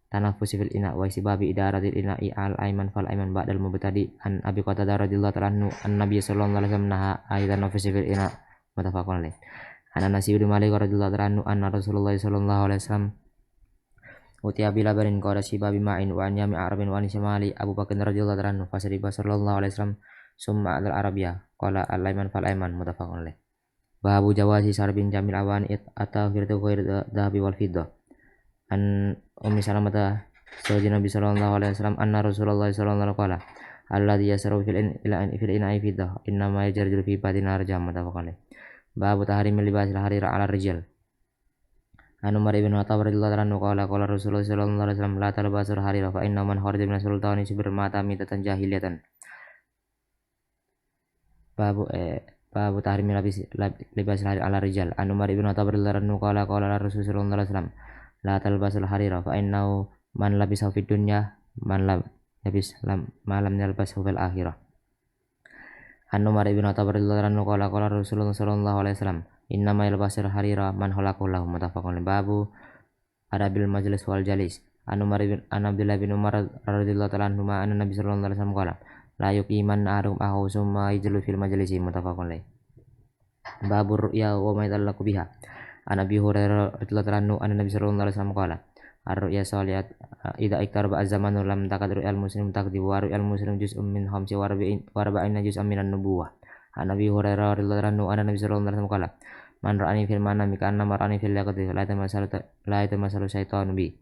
tanafusi fil ina wa sibabi idaratil ina'i al aiman fal aiman ba'dal mubtadi. An Abi Qatadah radhiyallahu anhu an Nabi sallallahu alaihi wasallam naha aidan nafusi fil ina. Muttafaqun alaih. An Anas bin Malik radhiyallahu anhu anna Rasulullah sallallahu alaihi wasallam utiya bila barin qala siba bima'in wa an yami arabin wa an shimali Abu Bakar radhiyallahu anhu fasariba sallallahu alaihi wasallam summa al arabiyah qala al-ayman fal ayman muttafaqun alaih. Babu jawazi sarbin jamil awan atau firtu ghair dhahabi wal fiddah. An Ummi Salamah sayyidina Nabi sallallahu alaihi wasallam anna Rasulullah sallallahu alaihi wasallam alladhi yasrafu fil ina'i fiddah inna ma yajarju fi batin arjam muttafaqun alaih. Babu tahrim libasil harira ala rijal. An Umar ibn Khattab radhiyallahu anhu qala Rasulullah sallallahu alaihi wasallam la talbasul harira fa inna man kharaja min sultani sibir mata mitatan jahiliyatan. Babu tahrim libasil harira ala rijal. An Umar ibn Khattab radhiyallahu anhu qala Rasulullah sallallahu alaihi wasallam la talbasul harira fa innahu man labisa fid dunya man lam yabis malam yalbasu fil akhirah. An Umar ibn Khattab radhiyallahu anhu qala Rasulullah sallallahu alaihi wasallam innama yalbasul harira man khalaqallahu muttafaqun. Babu adabil majlis wal jalis. An Abdullah bin Umar radhiyallahu ta'ala anhu anna Nabi sallallahu alaihi wasallam qala la yuqiman ahadukum ahaw summa yajlu fil majlisi muttafaqun. Babu ru'ya wa ma yatallaqu biha. An Abi Hurairah radhiyallahu anhu anna Nabi sallallahu alaihi wasallam qala ar-ru'ya salihat idza iktaraba az-zamanu lam takad ru'yal muslim takdi wa ru'yal muslim juz'un min khamsi wa arba'ina juz'an minan nubuwah. An Abi Hurairah radhiyallahu anhu anna Nabi sallallahu alaihi wasallam qala man ra'ani fil manami kana mar'ani fil yaqdi la yatamasalu syaitanu bi.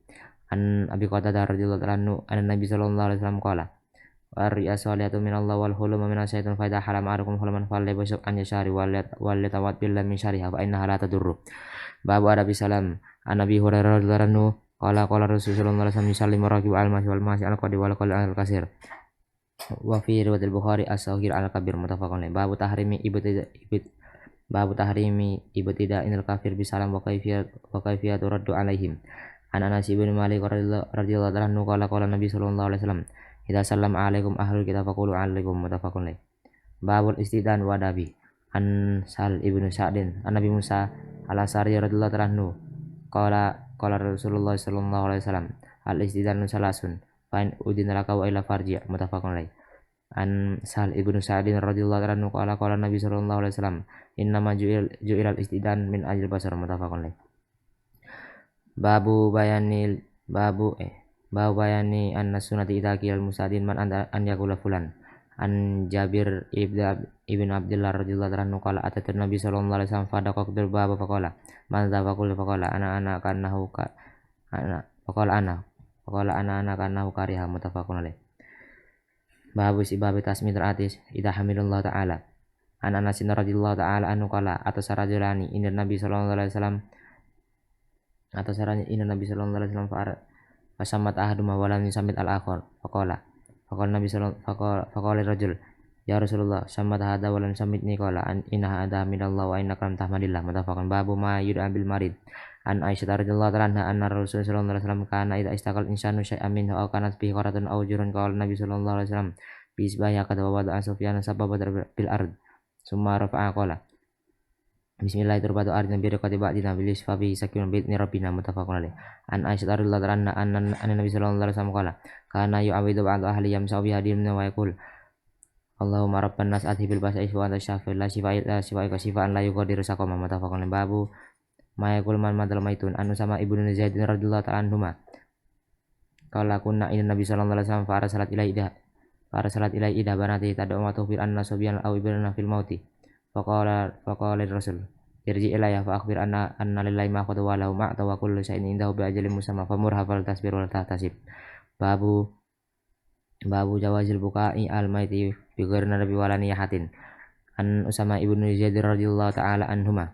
An Abi Qatadah radhiyallahu anhu anna Nabi sallallahu alaihi wasallam qala ar-ru'ya salihatu min Allah wal hulum min asyaitan fa idza halam arukum huluman falyabsuk an yashari wal yatawad billahi min syariha fa innaha la tadurru. Babu adabi salam. An Abi Hurairah radhiyallahu anhu qala Rasulullah sallallahu alaihi wasallam yusallimu rakibu al-masyi wal masyi al-qadi wal qali al-kasir. Wa fi riwayat al-Bukhari as-saghir al-kabir muttafaqun alaih. Babu tahrimi ibtida inal kafir bisalam wa kayfiyatu raddu alaihim. An Anas bin Malik radhiyallahu anhu qala Nabi sallallahu alaihi wasallam idza sallama alaikum ahlul kitab faqulu alaikum muttafaqun alaih. Babul istidan wa adabi. An Sal ibnu Sa'din an Nabi Musa al-Asari radhiyallahu anhu qala Rasulullah sallallahu alaihi wasallam al-istidanu salasun fa in udina laka wa ila farji muttafaqun alaih. An Sal ibnu Sa'din radhiyallahu anhu qala Nabi sallallahu alaihi wasallam innama ju'ilal istidan min ajil basar muttafaqun alaih. Babu bayani anna sunnati idza qila al-musadin man an yaqula fulan. An Jabir ibn Abdullah radhiyallahu anhu qala atat Nabi sallallahu alaihi wasallam fadaqaqtul baba faqala man dha faqala ana kanahu kanahu kariha muttafaqun alaih. Babu sibabi tasmid atis idza hamidallahu ta'ala. An Anas radhiyallahu ta'ala anhu qala atasarajulani inna Nabi sallallahu alaihi wasallam fasammat ahaduma wa lam yusammit al-akhar faqala Nabi faqala rajul ya Rasulullah sammat hada wa lam sammitni qala inna hada minallah wa innaka lam tahmadillah muttafaqun. Babu ma yud'a bil marid. An Aisyah radhiyallahu anha anna Rasulullah sallallahu alaihi wasallam kana idza istaqal insanu syai'an minhu aw kanat bihi qaratun aw jurun qala Nabi sallallahu alaihi wasallam bi isbahi qad wada'a Sufyan sababa bil ard summa rafa'a qala bismillah turbatu ardina bi raqati ba'dina bilis fa bi sakinun bi rabbina muttafaqun alaih. An Aisyah radhiyallahu anha anna Nabi sallallahu alaihi wasallam qala kana yu'awidu ba'd ahli yamsa'u bi hadimna wa yaqul Allahumma rabban nas adhibil ba'sa wa anta syafi' la shifa'ika shifa'an la yughadiru saqama muttafaqun alaih. Babu ma yaqul man madal maitun anu sama ibnu Zaid radhiyallahu ta'ala anhuma qala kunna inna Nabi sallallahu alaihi wasallam fa arsalat ilai ida banati tad'u wa tuhfir anna subyan aw ibna fil mauti faqala rasul irji ilayya fa akhbir anna lillahi ma qad wa lahu ma wa kullu shay'in indahu bi ajalin musamma famurha fal tasbir wal tahtasib. Babu jawazil buka'i al maiti bi ghairi nabi wala niyahatin. An Usama ibnu Zaid radhiyallahu ta'ala anhuma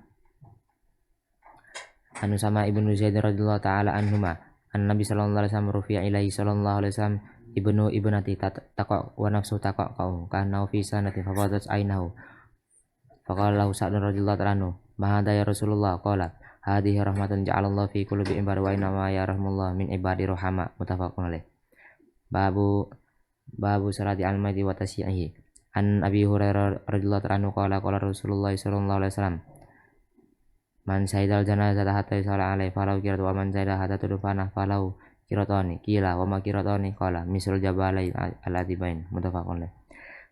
an Nabi sallallahu alaihi wasallam rufi'a ilaihi sallallahu alaihi wasallam ibnati taqa wa nafsu taqa kana fi sanatin fafadat ainahu faqala lahu Sa'd radhiyallahu ta'ala anhu ma hadha ya Rasulullah qala hadhihi rahmatun ja'alallahu fi qulubi ibadi wa inna ma yarhamullahu min ibadi rahama muttafaqun alaih. Babu salati al-maiti wa tasyi'ihi. An Abi Hurairah radhiyallahu ta'ala anhu qala Rasulullah sallallahu alaihi wasallam man syahidal janazata hatta yusalla alaihi falau kirat wa man syahida hatta tudfana falau kiratani kila wa ma kiratani qala misal jabalai al-atibain muttafaqun alaih.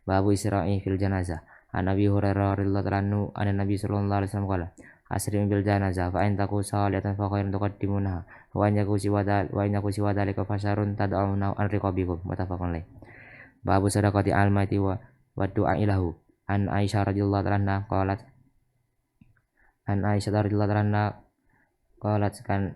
Babu isra'i fil janazah. An Abi Hurairah radhiyallahu anhu anna Nabi sallallahu alaihi wasallam qala asri bil janazah fa in taku salihatan fa khairun tuqaddimunaha wa in yaku siwa dzalika fasyarun tad'una an riqabikum muttafaqun alaih. Babu sadaqati al-maiti wa du'a ilahu. An Aisyah radhiyallahu anha qalat kan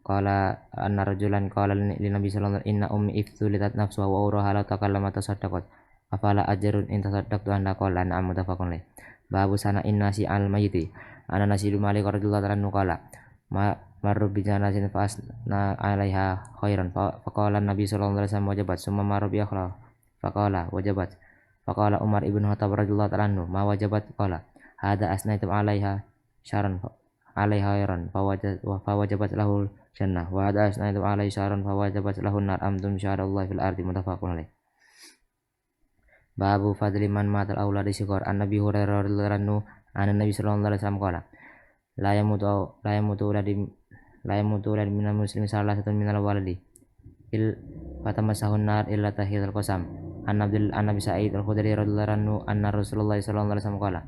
qala anna rajulan qala li nabi sallallahu alaihi wasallam inna ummi iftulitat nafsuha wa uraha la takallama tasaddaqat afala ajrun in tasaddaqtu anna qala na'am muttafaqun alaih. Babu sana innasi al mayyiti ana nasidu malik radhiyallahu anhu qala marru bi janazin fa asna alaiha khairan fa qala nabi sallallahu alaihi wasallam wajabat summa marru bi akhra fa qala wajabat fa qala Umar ibn Khattab radhiyallahu anhu ma wajabat qala hada asnaitum alaiha syaran alaiha khairan fa wajabat lahu jannah wa hada asnaitum alaihi syaran fa wajabat lahu nar amtum syarallahi fil ardi muttafaqun alaih. Babu fadli man matal auladi sighar. An Nabi Hurairah radhiyallahu anhu an Nabi sallallahu alaihi wasallam qala la yamutu ulad minal muslimin salah satu minal waladi il fatamasahun nar illa tahidul qasam. An Nabi Sa'id al-Khudri radhiyallahu anhu anna Rasulullah sallallahu alaihi wasallam qala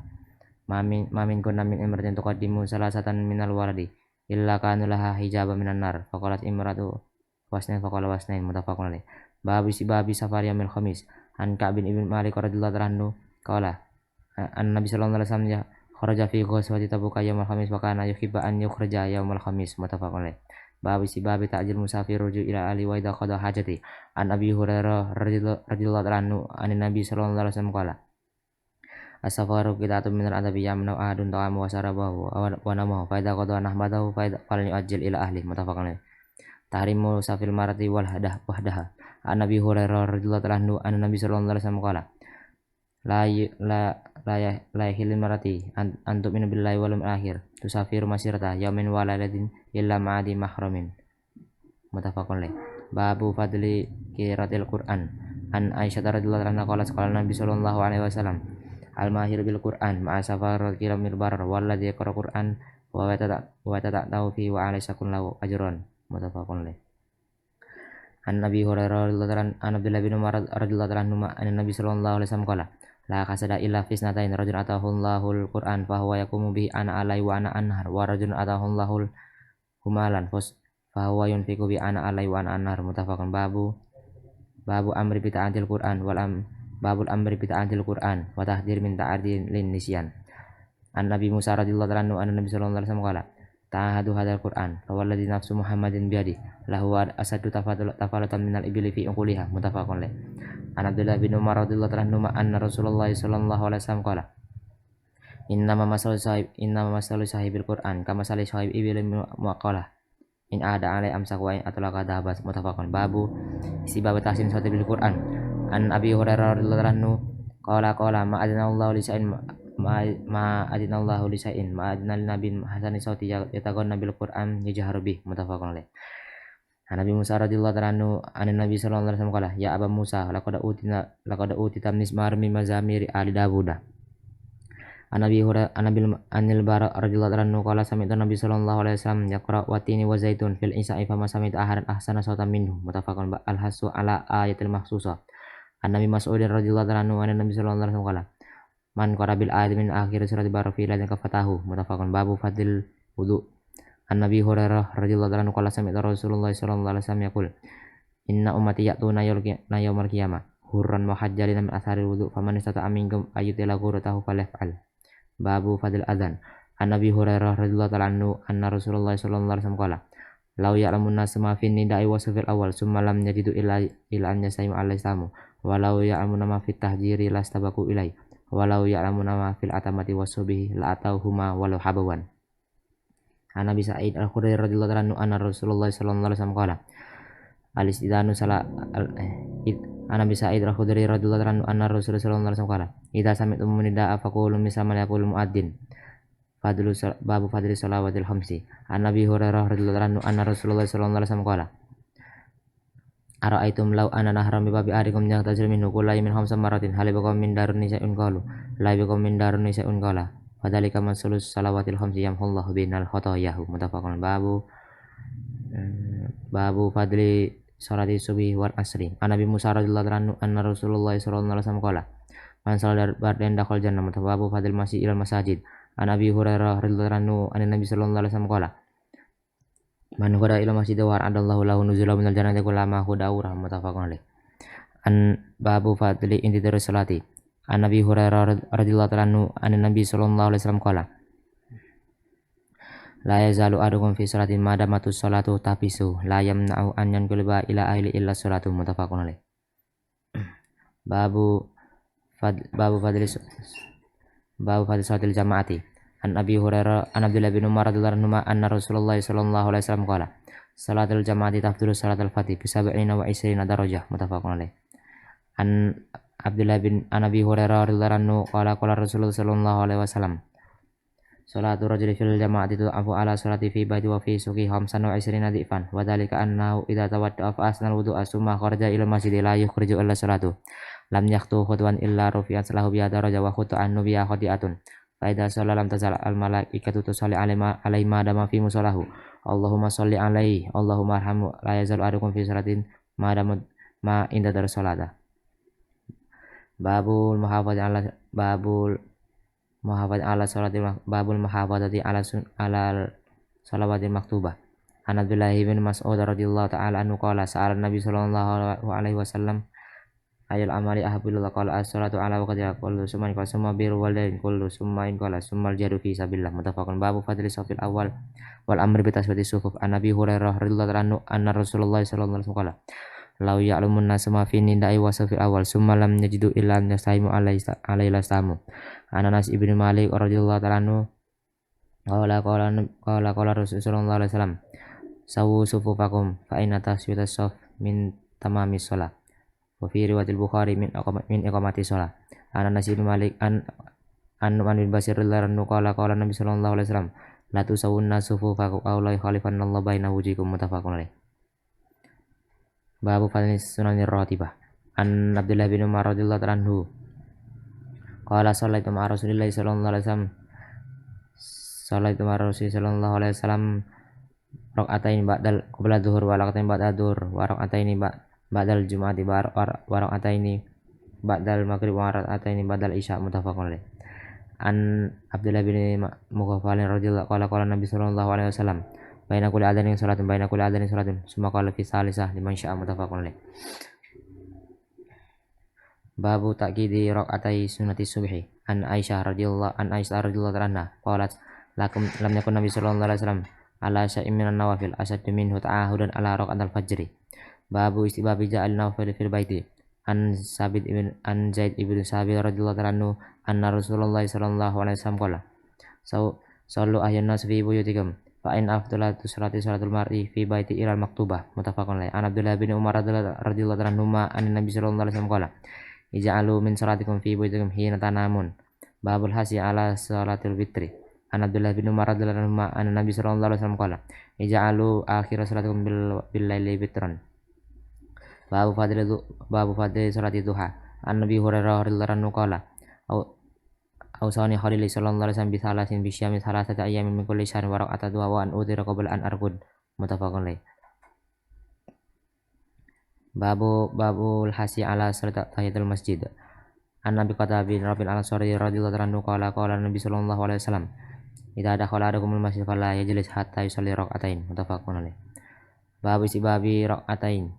ma min kunna min imratin tuqaddimu salasatan minal waladi illa kanu laha hijaban minan nar faqalat imratu wasnain faqala wasnain muttafaqun alaih. Babu safari yaumil khamis. An Ka'b bin Malik radhiyallahu anhu qala an Nabi sallallahu alaihi wasallam kharaja fi ghazwati Tabuk yaumil khamis wa kana yuhibbu an yukhraja yaumil khamis muttafaqun alaih. Babu ta'jil musafir ruju ila ali wa idha qada hajati. An Abi Hurairah radhiyallahu anhu an Nabi sallallahu alaihi wasallam qala as-safaru qita'atun minal adabi yamna'u ahadun ta'amahu wa sharabahu wa namahu fa idha qada nahmadahu fa falyu'ajjil ila ahli muttafaqun alaih. Tahrimu safil marati wal wahdaha. An Nabi Hurairah radhiyallahu anhu an Nabi sallallahu alaihi wasallam qala la yahillu marati an tu'minu billahi wal yawmil akhir tusafiru masirata yaumin wa lailatin illa ma'adi mahramin muttafaqun alaih. Babu fadli qiraatil Qur'an. An Aisyah radhiyallahu anha qalat qala Nabi sallallahu alaihi wasallam al mahir bil Qur'an ma'a safar kiramil barar walladzi yaqra Qur'an wa tata'u fi wa alaysa kullu ajrun muttafaqun alaih. An Nabi Hurairah radhiyallahu anhu Abdullah bin Umar radhiyallahu anhu an Nabi sallallahu alaihi wasallam qala la kasada illa fisnatain rajulun atahu Allahul Qur'an fa huwa yaqumu bihi ana alai wa ana anhar wa rajulun atahu Allahul humalan fa huwa yunfiqu bi ana alai wa ana anhar muttafaqun. Babu amri bi ta'atil Qur'an babul amri bi ta'atil Qur'an wa tahdzir min ta'adil lin nisyan. An Nabi Musa radhiyallahu anhu an Nabi sallallahu alaihi wasallam qala ta'ahadu hadzal Qur'an fa walladzi nafsu Muhammadin biyadi lahu asadu tafalatan minal ibli fi uquliha muttafaqun alaih. An Abdullah bin Umar radhiyallahu anhu anna Rasulullah sallallahu alaihi wasallam qala innama masalu sahibil Qur'an kama salih sahib ibli muaqalah in ada alai amsak wa in atlaqa dahabas muttafaqun. Babu istibab tahsin sahibil Qur'an. An Abi Hurairah radhiyallahu anhu qala ma adnallahu li sa'in ma adinallahu li sa'in ma adinal nabin hasani sauti yataghanna bil Qur'an yajharu bih muttafaqun alaih. Nabi Musa radhiyallahu anhu an Nabi sallallahu alaihi wasallam qala ya Aba Musa laqad utita mizmar min mazamiri ali Dawud. An Anil Bara radhiyallahu anhu qala sami'tu Nabi sallallahu alaihi wasallam yaqra wa tini wa zaitun fil isa'i fama sami'tu ahadan ahsana sautan minhu muttafaqun al hasu ala ayatil mahsusah. An Nabi Mas'ud radhiyallahu anhu an Nabi sallallahu alaihi wasallam qala man qara bil ayati min akhir surat Bara fi lailatin kafatahu muttafaqun. Babu fadil wudu. An Nabi Hurairah radhiyallahu anhu qala sami'tu Rasulullah sallallahu alaihi wasallam yaqul inna ummati ya'tuna yaumal qiyamah hurran muhajjalina min atharil wudu faman istata'a minkum ayyutila ghurratahu falyaf'al. Babu fadil adzan. An Nabi Hurairah radhiyallahu anhu anna Rasulullah sallallahu alaihi wasallam qala law ya'lamun nasu ma fin nida'i wa safil awal summa lam yajidu illa an yasaimu alaihi walau ya'lamuna ma fit tahjiri lastabaku ilai walau ya'lamuna ma fil atamati wasubihi la atauhuma walau habawan. An Nabi Sa'id al-Khudri radhiyallahu anhu anna Rasulullah sallallahu alaihi wasallam qala al-istidanu An Nabi Sa'id al-Khudri radhiyallahu anhu anna Rasulullah sallallahu alaihi wasallam qala idza sami'tum nidaa faqulu misla ma yaqulu muadzin. Babu fadli shalawatil khamsi. An Nabi Hurairah radhiyallahu anhu anna Rasulullah sallallahu alaihi wasallam qala ara'aitum law anna nahran bi babi ahadikum yaghtasilu minhu kullu yawmin khamsa maratin hal yakum min daruni shay'un qalu la yakum min daruni shay'un qala fadzalika masalus salawatil khamsi yamhullahu binal khotoyahu muttafaqun. Babu fadli sholati subhi wal asri. An Nabi Musa radhiyallahu anhu anna Rasulullah sallallahu alaihi wasallam qala man shalla bardan dakhal jannah. Babu fadil masih ilal masajid. An Abi Hurairah radhiyallahu anhu an Nabi sallallahu alaihi wasallam qala man huda ila masjid wa adallahu lahu nuzula minal jannati kullama huda aurah muttafaqun alaih. An babu fadli intidar salati an Nabi Hurairah radhiyallahu anhu an Nabi sallallahu alaihi wasallam qala la yazalu ahadukum fi salatin ma damatus salatu tafisu la yamna'u an yanqaliba ila ahli illa salatu muttafaqun alaih. Babu fadli salatil jamaati an Abi Hurairah an Abdullah bin Umar radhiyallahu anhu anna Rasulullah sallallahu alaihi wasallam qala salatul jamaati tafdulu salatul fati bi 27 wa 20 darajah muttafaqun alaih. An Abi Hurairah radhiyallahu anhu qala Rasulullah sallallahu alaihi wasallam salatu rajuli fil jamaati tu'afu ala salati fi baiti wa fi suqi 25 dhifan wa dzalika annahu idza tawadda'a fa asnal wudu'a summa kharaja ila masjid la yukhriju illa salatu lam yaktu khutwan illa rufi'at lahu bi daraja wa khut'an nubiya khati'atun fa idza shalla lam tazal al malaikatu tusalli alaihi ma dama fi musallahu Allahumma shalli alaihi Allahumma arhamhu la yazalu ahadukum fi salatin ma inda dar salata. Babul muhafadzati ala salawatil maktubah. An Abdullah bin Mas'ud radhiyallahu ta'ala anhu qala sa'ala Nabi sallallahu alaihi wasallam ayul amali ahabbillah qala as-salatu ala waqtiha kullu summa qala summa birru walidain kullu summa qala summa al-jihadu fi sabilillah muttafaqun. Babu fadli safil awal wal amri bi tasbiti sufuf. An Nabi Hurairah radhiyallahu anhu anna Rasulullah sallallahu alaihi wasallam qala law ya'lamun nasu ma fi nindai wa safil awal summa lam yajidu illa an yastaimu alaihi lastamu. Anas ibnu Malik radhiyallahu ta'ala anhu qala Rasulullah sallallahu alaihi wasallam sawu sufufakum fa inna taswiyatas saf min tamamis shalah wa fi riwayatil Bukhari min iqamati shalah. Anas ibnu Malik an Nu'man bin Bashir radhiyallahu anhu qala Nabi sallallahu alaihi wasallam la tusawunna sufufakum aw la yukhalifanallahu baina wujuhikum muttafaqun alaih. Babu fadli sunanir ratibah. An Abdullah bin Umar radhiyallahu ta'ala anhu qala sallaitu ma'a Rasulillahi sallallahu alaihi wasallam raka'atain ba'dal qabla dhuhur wa raka'atain ba'da dhuhur wa raka'ataini ba'dal jum'ati wa raka'ataini ba'dal maghrib wa raka'ataini ba'dal isya muttafaqun alaih. An Abdullah bin Mughaffal radhiyallahu qala Nabi sallallahu alaihi wasallam baina kulli adhanin salatun summa qala fi salisah liman sya'a muttafaqun alaih. Babu ta'kidi rak'atai sunnati subhi. An Aisyah radhiyallahu anha qalat lam yakun Nabi sallallahu alaihi wasallam ala syai'in minan nawafil asaddu minhu ta'ahudan ala rak'atil fajri. Babu istibabi ja'al nawafil fil baiti. An Zaid ibn Sabit radhiyallahu anhu anna Rasulullah sallallahu alaihi wasallam qala sallu ayyuhan nas fi buyutikum fa in afdalatu salati salatul mar'i fi baiti ilal maktubah muttafaqun alaih. An Abdullah bin Umar radhiyallahu anhu an Nabi sallallahu alaihi wasallam qala ij'alu min salatikum fi buyutikum hina tanamun. Babul hasi ala salatil witri. An Abdullah bin Umar radhiyallahu anhu an Nabi sallallahu alaihi wasallam qala ij'alu akhir salatikum bil laili witran. Babu fadli salati duha. An Nabi Hurairah radhiyallahu anhu qala awsani khalili sallallahu alaihi wasallam bi salasin bi syami salasati ayyamin min kulli syahrin wa rak'ata duha wa an udira qabla an arqud muttafaqun alaih. Babul hasi ala salat tahiyatul masjid. An Nabi Qatadah bin Rabi'il al-Ansari radhiyallahu anhu qala Nabi sallallahu alaihi wasallam idza dakhala ahadukumul masjid fala yajlis hatta yusalli rak'atain muttafaqun alaih. Babu istibabi rak'atain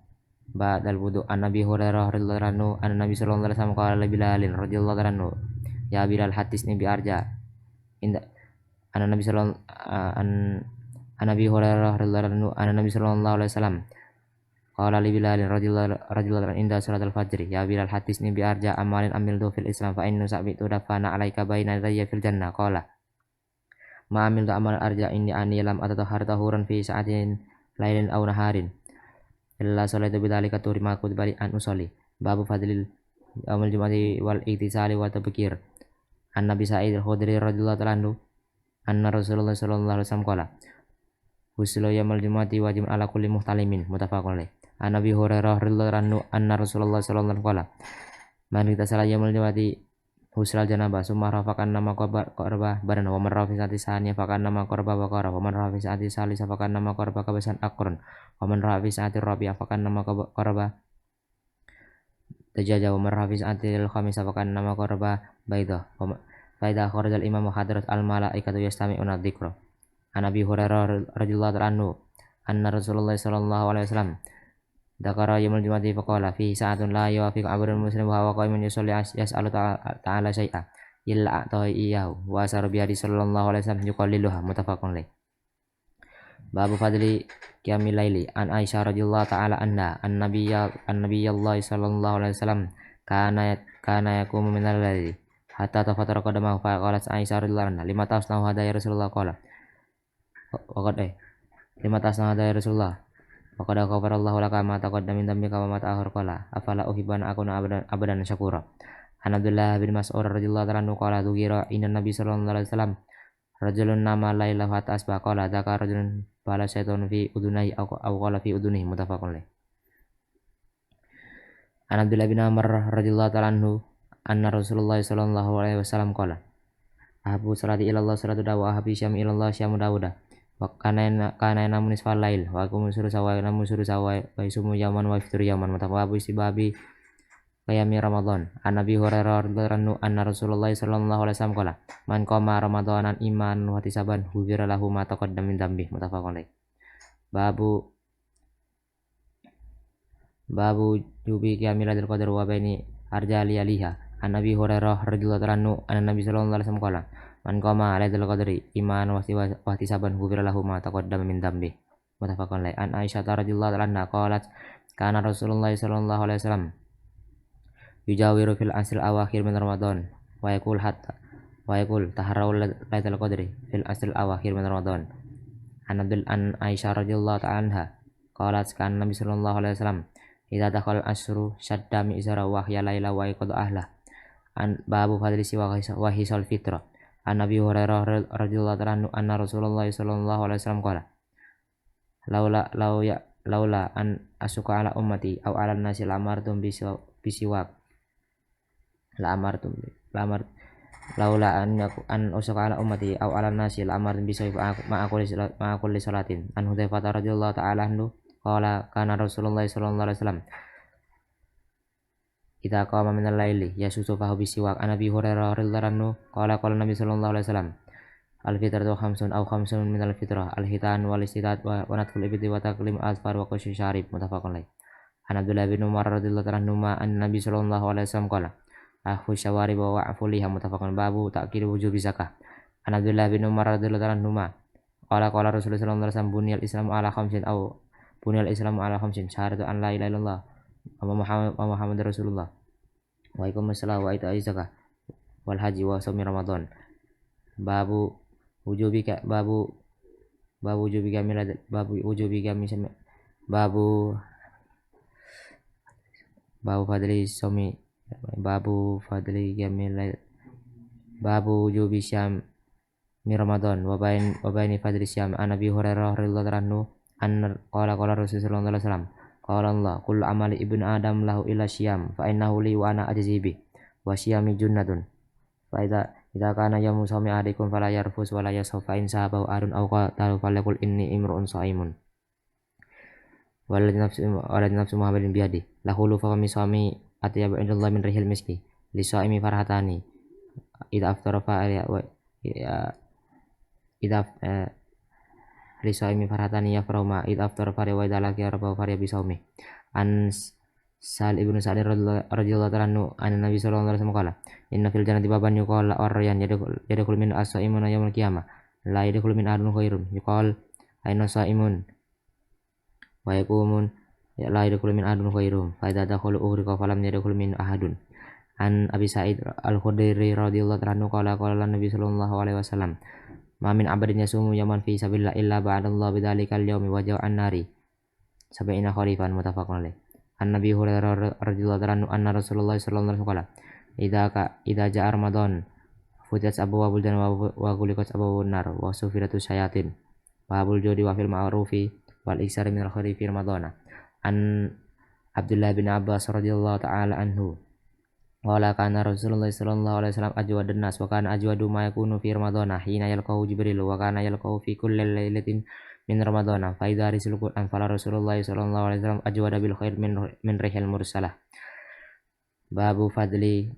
ba'dal wudu. An Nabi Hurairah radhiyallahu anhu an Nabi sallallahu alaihi wasallam qala li Bilal radhiyallahu anhu ya Bilal hadisni bi arja inda an Nabi sallallahu an Nabi Hurairah radhiyallahu anhu an Nabi sallallahu alaihi wasallam qala li Bilal radhiyallahu anhu inda salatul fajri ya Bilal hadisni bi arja amalin amiltu fil Islam fa innu sabitu dafana alaika baina yadayya fil jannah qala ma amiltu amalan arja inni ani lam atatahhar tahuran fi sa'atin lailin aw naharin illa salatu bidzalika turima kutbali an usolli. Babu fadlil yaumil jum'ati wal iktisali wa tabkir. An Nabi Sa'id al-Khudri radhiyallahu anhu anna Rasulullah sallallahu alaihi wasallam qala huslu yaumil jum'ati wajibun ala kulli muhtalimin muttafaqun alaih. An Nabi Hurairah radhiyallahu anhu anna Rasulullah sallallahu alaihi wasallam qala man iktasala yaumil jum'ati husral janabah summa rafakan nama korba badan wa man rafi saati saniya fakan nama korba bakara wa man rafi saati salisa fakan nama korba kabasan akron wa man rafi saati rabi'a fakan nama korba tajaja wa man rafi saati al-khamisa fakan nama korba baidah fa idza kharajal imamu hadarat al malaikatu yastami'una dzikra. An Abi Hurairah radhiyallahu ta'ala anhu anna Rasulullah sallallahu alaihi wasallam dzakara yaumul jumu'ati faqala fihi sa'atun la yuwafiqu 'abdun muslim wa huwa qa'imun yusalli yas'alu ta'ala syai'a illa a'tahu iyyahu wa asara bi hadis sallallahu alaihi wasallam yuqalliluha muttafaqun alaih. Babu fadli qiyamil laili an Aisyah radhiyallahu ta'ala anha an-nabiyallah sallallahu alaihi wasallam kana yaqumu minal laili hatta tafatara qadamahu fa qalat Aisyah radhiyallahu anha lima tasna'u hadha ya Rasulullah qala waqad lima tasna'u hadha ya Rasulullah waqad ghafarallahu laka ma taqaddama min dhanbika wa ma ta'akhkhara qala afala uhibbu an akuna abadan syakura. An Abdullah bin Mas'ud radhiyallahu anhu qala dhugira inna nabiy sallallahu alaihi wasallam rajulun nama laila hatta asbaha qala dzaka rajulun bala syaitan fi udunai aw qala fi udunihi muttafaqun alaih. An Abdullah bin Amr radhiyallahu ta'ala anhu anna Rasulullah sallallahu alaihi wasallam qala ahabu salati ila Allah salatu dawa ahabi syam ila Allah syamu dauda wa kana namun nisfal lail wa kum suru sawa namun suru sawa wa isumu yaman wa iftir yaman mutafawabu istibabi qiyami Ramadan. An Nabi Hurairah radhiyallahu anhu anna Rasulullah sallallahu alaihi wasallam qala man qama ramadanan iman wa tisaban ghufira lahu ma taqaddama min dhanbi muttafaqun alaih. Babu jubi qiyamiladil qadar wa baini arjali aliha. An Nabi Hurairah radhiyallahu anhu anna Nabi sallallahu alaihi wasallam qala man qama lailatul qadri iman wa ihtisaban ghufira lahu ma taqaddama min dhanbi muttafaqun alaih. An Aisyah radhiyallahu anha qalat kana Rasulullah sallallahu alaihi wasallam yujawiru fil asril awakhir min Ramadan wa yaqul taharraw lailatul qadri fil asril awakhir min Ramadan. An Aisyah radhiyallahu ta'ala anha qalat kana Nabi sallallahu alaihi wasallam idza dakhala al-asru shadda mi'zara wa ahya laila wa yaqad ahla. An babu fadli wa hisal fitrah. An Nabi Hurairah radhiyallahu ta'ala anhu anna Rasulullah sallallahu alaihi wasallam qala laula an asuka ala ummati aw ala nasi lamartum bisiwak laula an usuka ala ummati aw ala nasi lamartum bisiwak ma aqul li salatin. An Hudzaifah radhiyallahu ta'ala anhu qala kana Rasulullah sallallahu alaihi wasallam idza qama min al-laili yasusu fahu bisiwak. An Abi Hurairah radhiyallahu anhu qala Nabi sallallahu alaihi wasallam al-fitratu khamsun aw khamsun min al-fitrah al-hitan wal istidat wa natful ibti wa taqlim asfar wa qashu syarib muttafaqun alaih. An Abdullah bin Umar radhiyallahu anhu an Nabi sallallahu alaihi wasallam qala akhu syawarib wa afuliha muttafaqun. Babu ta'khir wujubi zakah. An Abdullah bin Umar radhiyallahu anhu qala Rasulullah sallallahu alaihi wasallam bunyal islamu ala khamsin syahadatu an la ilaha illallah wa Muhammad Rasulullah wa iqamus shalah wa ita'iz zakah wal haji wa shaumi Ramadan. Babu wujubi syam mi Ramadan wa baini fadli syam. An Nabi Hurairah radhiyallahu anhu an qala Rasulullah sallallahu alaihi wasallam qala Allah kullu amali ibnu adam lahu illa syam fa innahu li wa ana ajzi bi wa syami junnatun fa idza kana yawmu sawmi ahadikum fala yarfus wala yasaf fa in sahabahu arun aw qala falaqul inni imru'un shaimun walladzi nafsu Muhammadin biyadi lahulu fa min sawmi atyabu indallah min rihil miski li shaimi farhatani idza aftara fa idza lisaimi farhatani ya faroma id aftar fari wa idalaki arba fari bisaumi. An Sal ibnu Sa'id radhiyallahu ta'ala anhu an Nabi sallallahu alaihi wasallam qala inna fil jannati baban yuqal ar-rayyan yadkhulu min as-sa'imun yawmal qiyamah la yadkhulu min ahadun khairum yuqal ayna sa'imun wa yaqumun la yadkhulu min ahadun khairum fa idza dakhala uhriqa falam yadkhulu min ahadun. An Abi Sa'id al-Khudri radhiyallahu ta'ala anhu qala Nabi sallallahu alaihi wasallam ma min abadin yasumu yaman fi sabilillah illa ba'dallahu bidzalikal yaumi wa ja'an nari sab'ina kharifan muttafaqun alaih. An Nabi Hurairah radhiyallahu anhu anna Rasulullah sallallahu alaihi wasallam idza ja'a Ramadan futihat abwaabul jannah wa ghuliqat abwaabun nar wa sufiratus syayatin babul judi wa fil ma'rufi wal iksari minal khairi fi Ramadan. An Abdullah bin Abbas radhiyallahu ta'ala anhu wala kana Rasulullah sallallahu alaihi wasallam ajwadun nas wa kana ajwadu ma yakunu fi Ramadan hina yalqahu Jibril wa kana yalqahu fi kulli lailatin min Ramadan fa idza risul Qur'an fala Rasulullah sallallahu alaihi wasallam ajwada bil khair min rihil mursalah. Babu fadli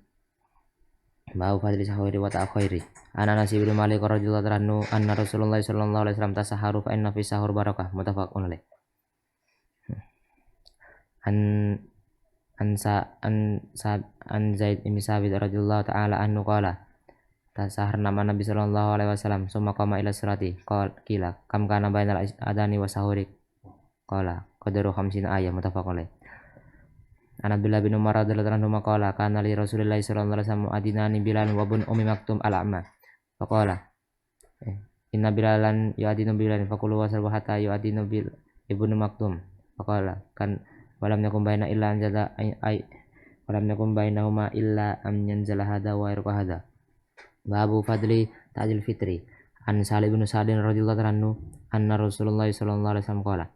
Babu fadli sahuri wa ta'khairi. An Anas bin Malik radhiyallahu anhu anna Rasulullah sallallahu alaihi wasallam tasaharu fa inna fi sahur barakah, muttafaqun alaih. An an Zaid bin Sabit radhiyallahu ta'ala anhu qala tasaharna ma Nabi sallallahu alaihi wasallam summa qama ila surati qila kam kana bainal adani wa sahuri qala qadru 50 ayat, muttafaqun alaih. An Abdullah bin Umar radhiyallahu anhu qala kana li Rasulillah sallallahu alaihi wasallam adinani Bilal wa bun Ummi Maktum al-a'ma faqala inna Bilalan yu'adinu Bilalan faqulu wasarbu hatta yu'adinu bil ibnu Maktum faqala kan walam yakum baina illa anjala ay walam yakum bainahuma illa am yanzala hada wa yarqa hada. Babu fadli ta'jil fitri. An Salih bin Sa'din radhiyallahu anhu anna Rasulullah sallallahu alaihi wasallam qala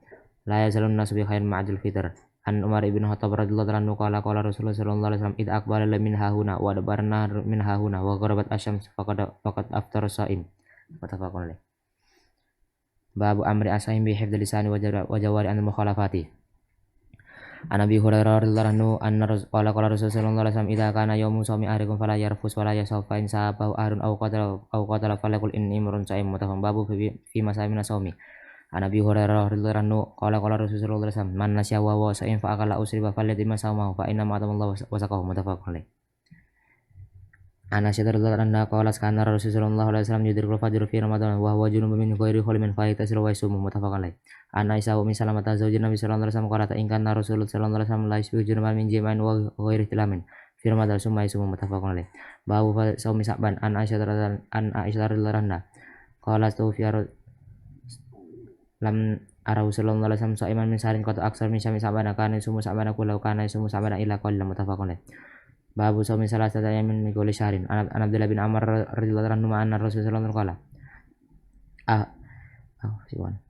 la yazalun nasu bi khairin ma'ajil fitr. An Umar ibn Khattab radhiyallahu anhu qala Rasulullah sallallahu alaihi wasallam id aqbala min hahuna wa adbarna min hahuna wa gharabat asyams faqad aftara sha'im, muttafaqun alaih. Babu amri asaim bi hifdzil lisani wa jawari an mukhalafati. An Abi Hurairah radhiyallahu anhu anna qala Rasulullah sallallahu alaihi wasallam idza kana yawmu sawmi ahrikum fala yarfus wala yasawf fa in sabahu ahrun aw qatala falaqul inni imrun sa'im, muttafaqun. Babu fi masamina sawmi. An Abi Hurairah radhiyallahu anhu qala Rasulullah sallallahu alaihi wasallam man nasya wa sa'in fa akala usriba falyadima sawmahu fa inna ma'atamallahu wa saqahu, muttafaqun alaih. An Aisyah radhiyallahu anha qalat kana Rasulullah sallallahu alaihi wasallam yudrikul fajr fi ramadan wa huwa junubun min ghairi khulmin fa yatasilu wa yasumu, muttafaqun alaih. An Aisyah ummi Salamah zaujin Nabi sallallahu alaihi wasallam qalat in kana Rasulullah sallallahu alaihi wasallam la yusbihu junuban min jama'in wa ghairi tilamin fi ramadan summa yasumu, muttafaqun alaih. Babu saumi Sa'ban. An Aisyah radhiyallahu anha qalat tu fi lam arau sallallahu alaihi wasallam sa'iman min sarin qad aksar min syami Sa'bana kana sumu Sa'bana kullu kana sumu Sa'bana illa qallan, muttafaqun alaih. Babu saumi salasata ayamin min kulli syahrin. An Abdullah bin Amr radhiyallahu anhu anna Rasulullah sallallahu alaihi wasallam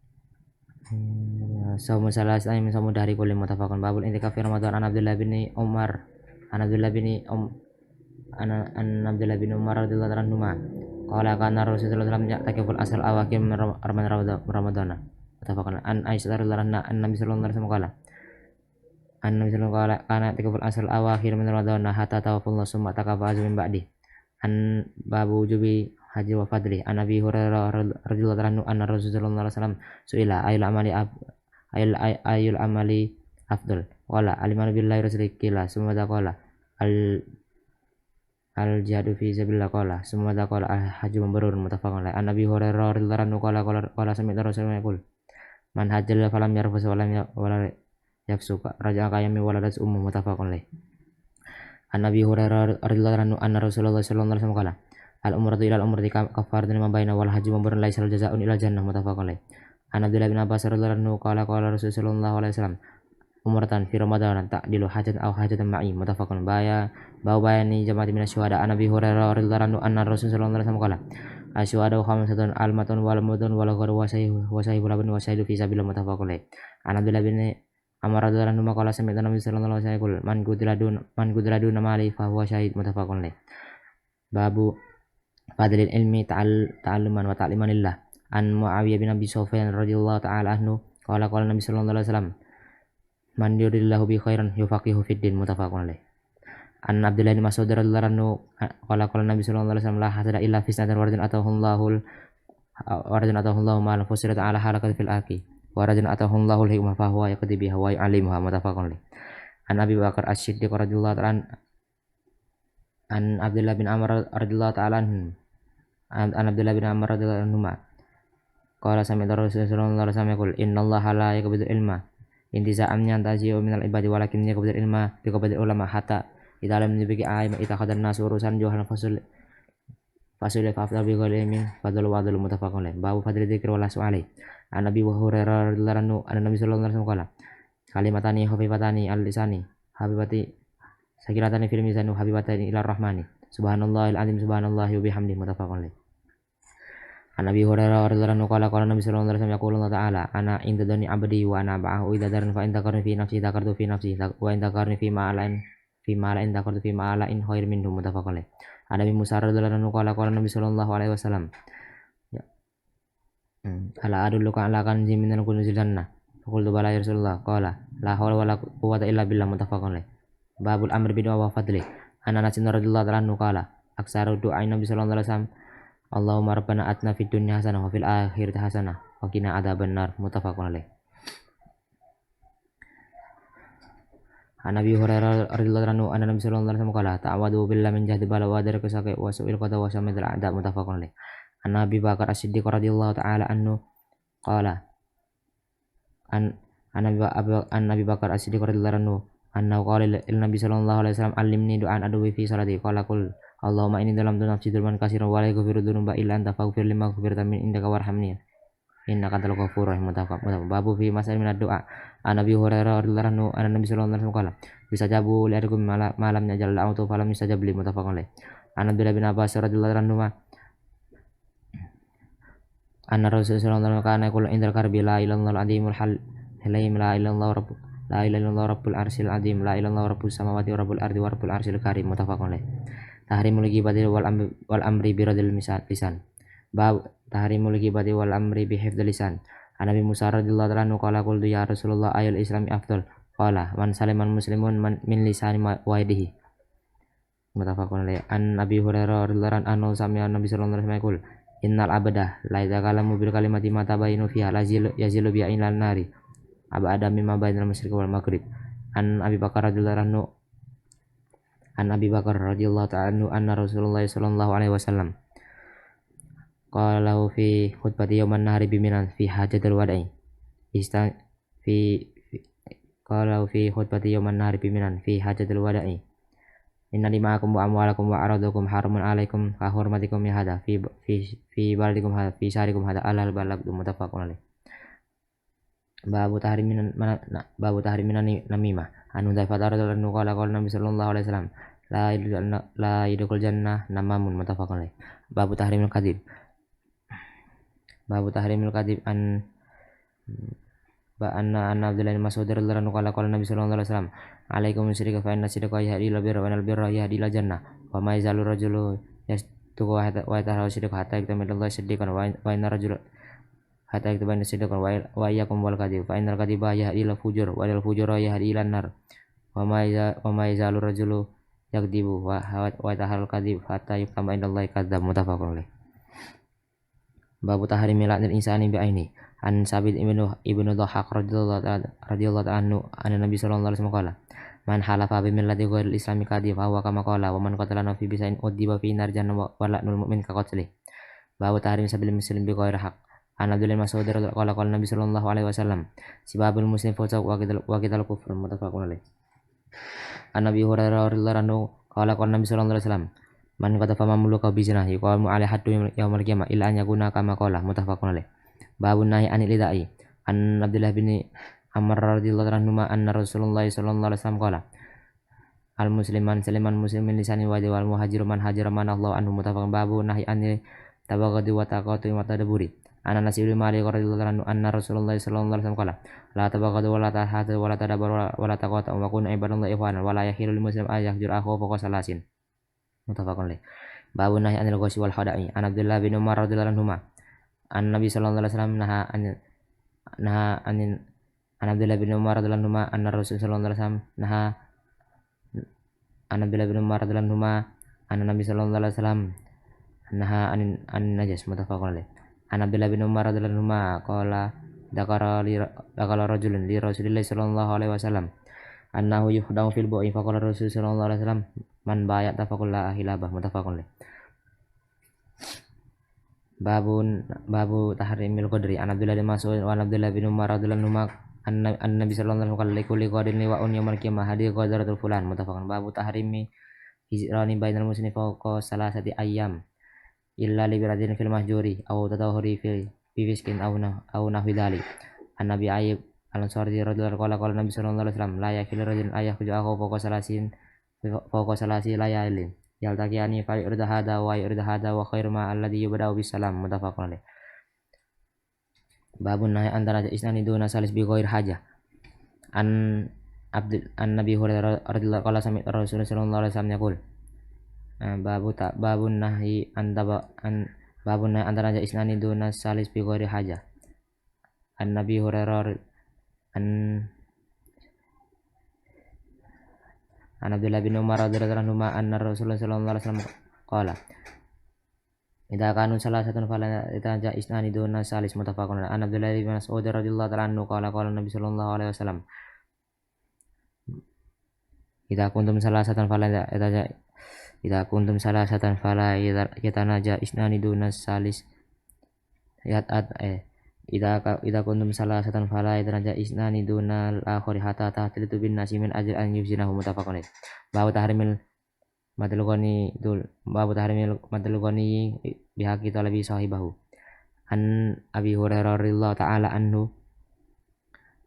saumu salasata ayamin saumu dahri kulli, muttafaqun. Babul intikaf fi Ramadan. An Abdullah bin Umar radhiyallahu anhu qala kana Rasulullah sallallahu alaihi wasallam ya'takiful asal awakhir min Ramadan, muttafaqun. An Aisyah radhiyallahu anha an-nabi sallallahu alaihi wasallam qala kana ya'takiful asal awakhir min Ramadan hatta tawaffallahu summa takafa min ba'di. An babu jubi haji wa fadli. An Abi Hurairah radhiyallahu anhu anna Rasulullah sallallahu alaihi wasallam su'ila ayul amali afdal qala al-imanu billahi rasulih qila summa qala al jihadu fi sabilillah qala summa qala al hajju mabrur, muttafaqun alaih. An Abi Hurairah radhiyallahu anhu qala sami'tu Rasulullah yaqul man hajjal falam yarfus wala yafsuka raja'a kayami waladat ummu, muttafaqun alaih. An Abi Hurairah radhiyallahu anhu anna Rasulullah sallallahu alaihi wasallam qala al umratu ila al umrati kafaratun lima baina wal hajju mabrurun laisa jazaa'un ila jannah, muttafaqun alaih. An Abdullah bin Abbas radhiyallahu anhu qala Rasulullah sallallahu alaihi wasallam umratan fi Ramadan ta'dilu hajatan aw hajatan ma'i, muttafaqun. Bayani jama'ati minasyuhada. An Abi Hurairah radhiyallahu anhu anna Rasulullah sallallahu alaihi wasallam qala asyhadu khamsatun almatun wal mudun wal ghar wa sahibul labn wa shahidu fi sabilillah, muttafaqun alaih. An Abdullah bin Amr radhiyallahu anhu qala sami'tu Nabi sallallahu alaihi wasallam man qudila duna mali fa huwa syahid, muttafaqun alaih. Babu fadlil ilmi ta'alluman wa ta'liman lillah. An Muawiyah bin Abi Sufyan radhiyallahu ta'ala anhu qala Nabi sallallahu alaihi wasallam man yuridillahu bi khairan yufaqihu fid din, muttafaqun alaih. An Abdullah bin Mas'ud radhiyallahu anhu qala Nabi sallallahu alaihi wasallam la hasada illa fi sanatin waradun atahullahu ma'al fusirat ala halakat fil aki waradun atahullahu al-hikmah fa huwa yaqdi biha wa yu'allimuha, muttafaqun alaih. An Abi Bakar As-Siddiq radhiyallahu ta'ala an Abdullah bin Amr radhiyallahu ta'ala anhu an Abdullah bin Amr radhiyallahu anhu qala sami'tu Rasulullah sallallahu alaihi wasallam yaqul innallaha la yaqbidu ilma intiza'an yantazi'u minal ibadi walakin yaqbidu ilma biqabdil ulama hatta idza lam yubqi a'im ittakhadhan nasu urusan juhalan fasul fa'afdal bi ghalimin fadlu wadul, muttafaqun alaih. Babu fadli dzikri wal as'ali. An Abi Hurairah radhiyallahu anhu anna Nabi sallallahu alaihi wasallam qala kalimatani khafifatani al-lisani habibati sakilatani fil mizan habibatani ila rahmani subhanallahil azim subhanallahi wa bihamdihi, muttafaqun alaih. An Abi Hurairah radhiyallahu anhu qala Nabi sallallahu alaihi wasallam yaqulu ta'ala ana inda dani abdi wa ana ba'ahu idza daran fa in takarni fi nafsi takartu fi nafsi wa in takarni fi ma'alain takartu fi ma'alain khair minhu, muttafaqun alaih. An Abi Musa radhiyallahu anhu qala Nabi sallallahu alaihi wasallam ala adulluka ala kanzin minal kunuzil jannah qultu bala ya Rasulullah qala la hawla wala quwwata illa billah, muttafaqun alaih. Babul amr bil wa fadli. An Anas radhiyallahu anhu qala aksaru doa Nabi sallallahu alaihi wasallam Allahumma rabbana atina fid dunya hasanah wa fil akhirati hasanah wa qina adzabannar muttafaqun alaih. An Abi Hurairah radhiyallahu anhu anna Nabi sallallahu alaihi wasallam qala ta'awadu billahi min jahdi bala wa daraka saqi wa su'il qada wa samidil a'da muttafaqun alaih. An Abi Bakar As-Siddiq radhiyallahu ta'ala anhu qala an Abi Bakar As-Siddiq radhiyallahu anhu annahu qala lil Nabi sallallahu alaihi wasallam allimni du'an adwi fi salati qala qul Allahumma inni dalam nafsi dzulman katsiran wa la yaghfiru dzunuba illa anta faghfir lima ghfirta min indaka warhamni innaka antal ghafurur rahim. Babu fi masal min ad-du'a an Abi Hurairah radhiyallahu anhu anna Nabi sallallahu alaihi wasallam qala bisa jabu li arikum malam yajal autu falam yustajab li muttafaqun alaih. An Abdullah bin Abbas radhiyallahu anhu anna Rasulullah sallallahu alaihi wasallam kana yaqulu indal karbi la ilaha illallah al-azimul hal la ilaha illallah rabbul la ilaha illallah rabbul arsyil azim la ilaha illallah rabbus samawati wa rabbul ardi wa rabbul arsyil karim muttafaqun alaih. Tahrimul ghibati wal amri bi radil lisan. Bab tahrimul ghibati wal amri bi hifdzil lisan. An Nabi Musa radhiyallahu anhu qala qultu ya Rasulullah ayul islami afdal qala man saliman muslimun min lisani wa yadihi muttafaqun alaih. An Abi Hurairah radhiyallahu anhu sami'a Nabi sallallahu alaihi wasallam yaqul innal abada la yatakallamu bil kalimati ma tabayyanu fiha yazilu bi ilal nari abada mimma bainal masyriqi wal maghrib. An Abi Bakar radhiyallahu anhu An Abi Bakar radhiyallahu ta'ala anhu anna Rasulullah sallallahu alaihi wasallam qala fi khutbati yauman nahari biminan fi hajatul wada'i fi qala fi khutbati yauman nahari biminan fi hajatul wada'i inna dima'akum wa amwalakum wa aradakum haramun alaikum ka hurmatikum ya hada fi baladikum hada fi syarikum hada alal balad muttafaqun alaih. Babu tahrimin namimah anu Hudzaifah radhiyallahu anhu qala qala Nabi sallallahu alaihi wasallam la yadkhul jannah namamun muttafaqun alaih. Babu tahrimil kadhib an anna Abdullah bin Mas'ud radhiyallahu anhu qala Nabi sallallahu alaihi wasallam alaikum bisyirki fa inna syirka yahdi ila birra wa al birra yahdi ila jannah wa ma yazalu rajulu yastuqu wa yatahawu syirka hatta yaktamila siddiqan wa inna rajula hatta yaktuba siddiqan wa iyyakum wal kadhib fa innal kadhiba yahdi ila fujur wa al fujura yahdi ila nar wa ma yazalu rajulu yakdibu wa yatahawu kadhib hatta yuktama indallahi kadzdzab muttafaqun alaih. Babu tahrimil la'nil insani bi aini an Sabit ibnu Dhahhak radhiyallahu anhu anna Nabi sallallahu alaihi wasallam qala man halafa bi millati ghairil islami kadhib fa huwa kama qala wa man qatala nafsi bi sa'in udiba fi nar jahannam wa la'nul mu'min ka qatlih. Babu tahrim sabil muslim bi ghairi haqq an Abdullah bin Mas'ud qala qala Nabi sallallahu alaihi wasallam sibabul muslim fusuq wa qital kufr muttafaqun alaih. An Nabi Hurairah radhiyallahu anhu qala qala Nabi sallallahu alaihi wasallam man qatafa mamluka bi zinah yuqamu alaihi haddu yaumil qiyamah illa an yakuna kama qala muttafaqun alaih. Babun nahi anil lidai an Abdullah bin Amr radhiyallahu anhu anna Rasulullah sallallahu alaihi wasallam qala al musliman saliman muslimin lisani wa wal muhajiru man hajara man Allah anhu muttafaqun. Babu nahi anil tabaghudi wa taqatu wa tadaburi an Anas bin Malik radhiyallahu anhu anna Rasulullah sallallahu alaihi wasallam qala la tabaghadu wa la tahadu wa la tadabaru wa la taqatu wa kun ibadallahi ikhwana wa la yahilu lil muslim ay yahjur akhahu fawqa salasin muttafaqun alaih. Babu nahi anil ghashi wal khada'i an Abdullah bin Umar radhiyallahu anhu an Nabi sallallahu alaihi wasallam naha an Abdullah bin Umar radhiyallahu anhu anna Rasul sallallahu alaihi wasallam naha an Abdullah bin Umar radhiyallahu anhu anna Nabi sallallahu alaihi wasallam naha an najas muttafaqun alaih. An Abdullah bin Umar radhiyallahu anhu qala dakara rajulun li Rasulillah sallallahu alaihi wasallam annahu yukhdamu fil bu'i faqala Rasul sallallahu alaihi wasallam man bayat tafaqul la hilabah muttafaqun alaih. Babu tahrimil qadri an Abdullah bin Mas'ud wa Abdullah bin Umar radhiyallahu anhuma an Nabi sallallahu alaihi wasallam likulli qadrin liwa'un yaumil qiyamah hadi qadratul fulan muttafaqun. Babu tahrimi hijrani bainal muslimin fawqa salasati ayyam illa li biradin fil mahjuri aw tatahuri fi fiskin aw nahwi dhalik. An Nabi Ayyub al-Ansari radhiyallahu anhu qala Nabi sallallahu alaihi wasallam la yakil rajulun ayyahu fawqa salasi layalin yaltaqiyani fa yurda hada wa wa khairu ma alladhi yubda'u bis salam muttafaqun alaih. Babun nahi antara isnani duna salis bi ghair haja an Nabi Hurairah radhiyallahu anhu sami Rasulullah sallallahu alaihi wasallam yaqul babun nahi antara isnani duna salis bi ghair haja an Nabi Hurairah an Abdullah bin Umar radhiyallahu anhu anna Rasulullah sallallahu alaihi wasallam qala idza kanu salasatun fala yataja isnani duna salis muttafaqun alaihi. An Abdullah bin Mas'ud radhiyallahu ta'ala anhu qala qala Nabi sallallahu alaihi wasallam idza kuntum salasatan fala yataja idza kuntum salasatan fala yatanaja isnani duna salis idza kuntum salasatan fala yatanaja isnani duna al-akhari hatta tahtalitu bin nasi min ajli an yuzinahu muttafaqun alaihi. Babu tahrimil madlugani bihaqi talabi sahibahu. An Abi Hurairah radhiyallahu ta'ala anhu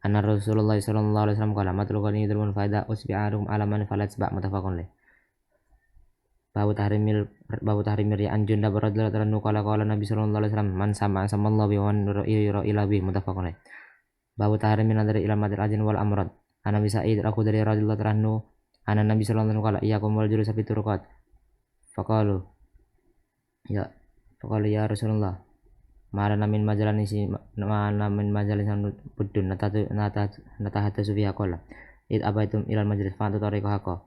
anna Rasulullah sallallahu alaihi wasallam qala madlugani yudrun faida usbi'arum alaman falatba muttafaqun alaih. Babu tahrimil ya anjun da radhiyallahu ta'ala anhu qala Nabi sallallahu alaihi wasallam man sama Allah bi wan ila bi muttafaqun alaih. Babu tahrimil nadari ila madil ajin wal amrad. An Abi Sa'id al-Khudri radhiyallahu ta'ala anhu anna Nabi sallallahu alaihi wasallam qala iyyakum wal julus fi turuqat. Faqalu ya Rasulullah mana min majalisin buddun natahata sufiha qala id abaitum ilal majlis fa tariqu haqqo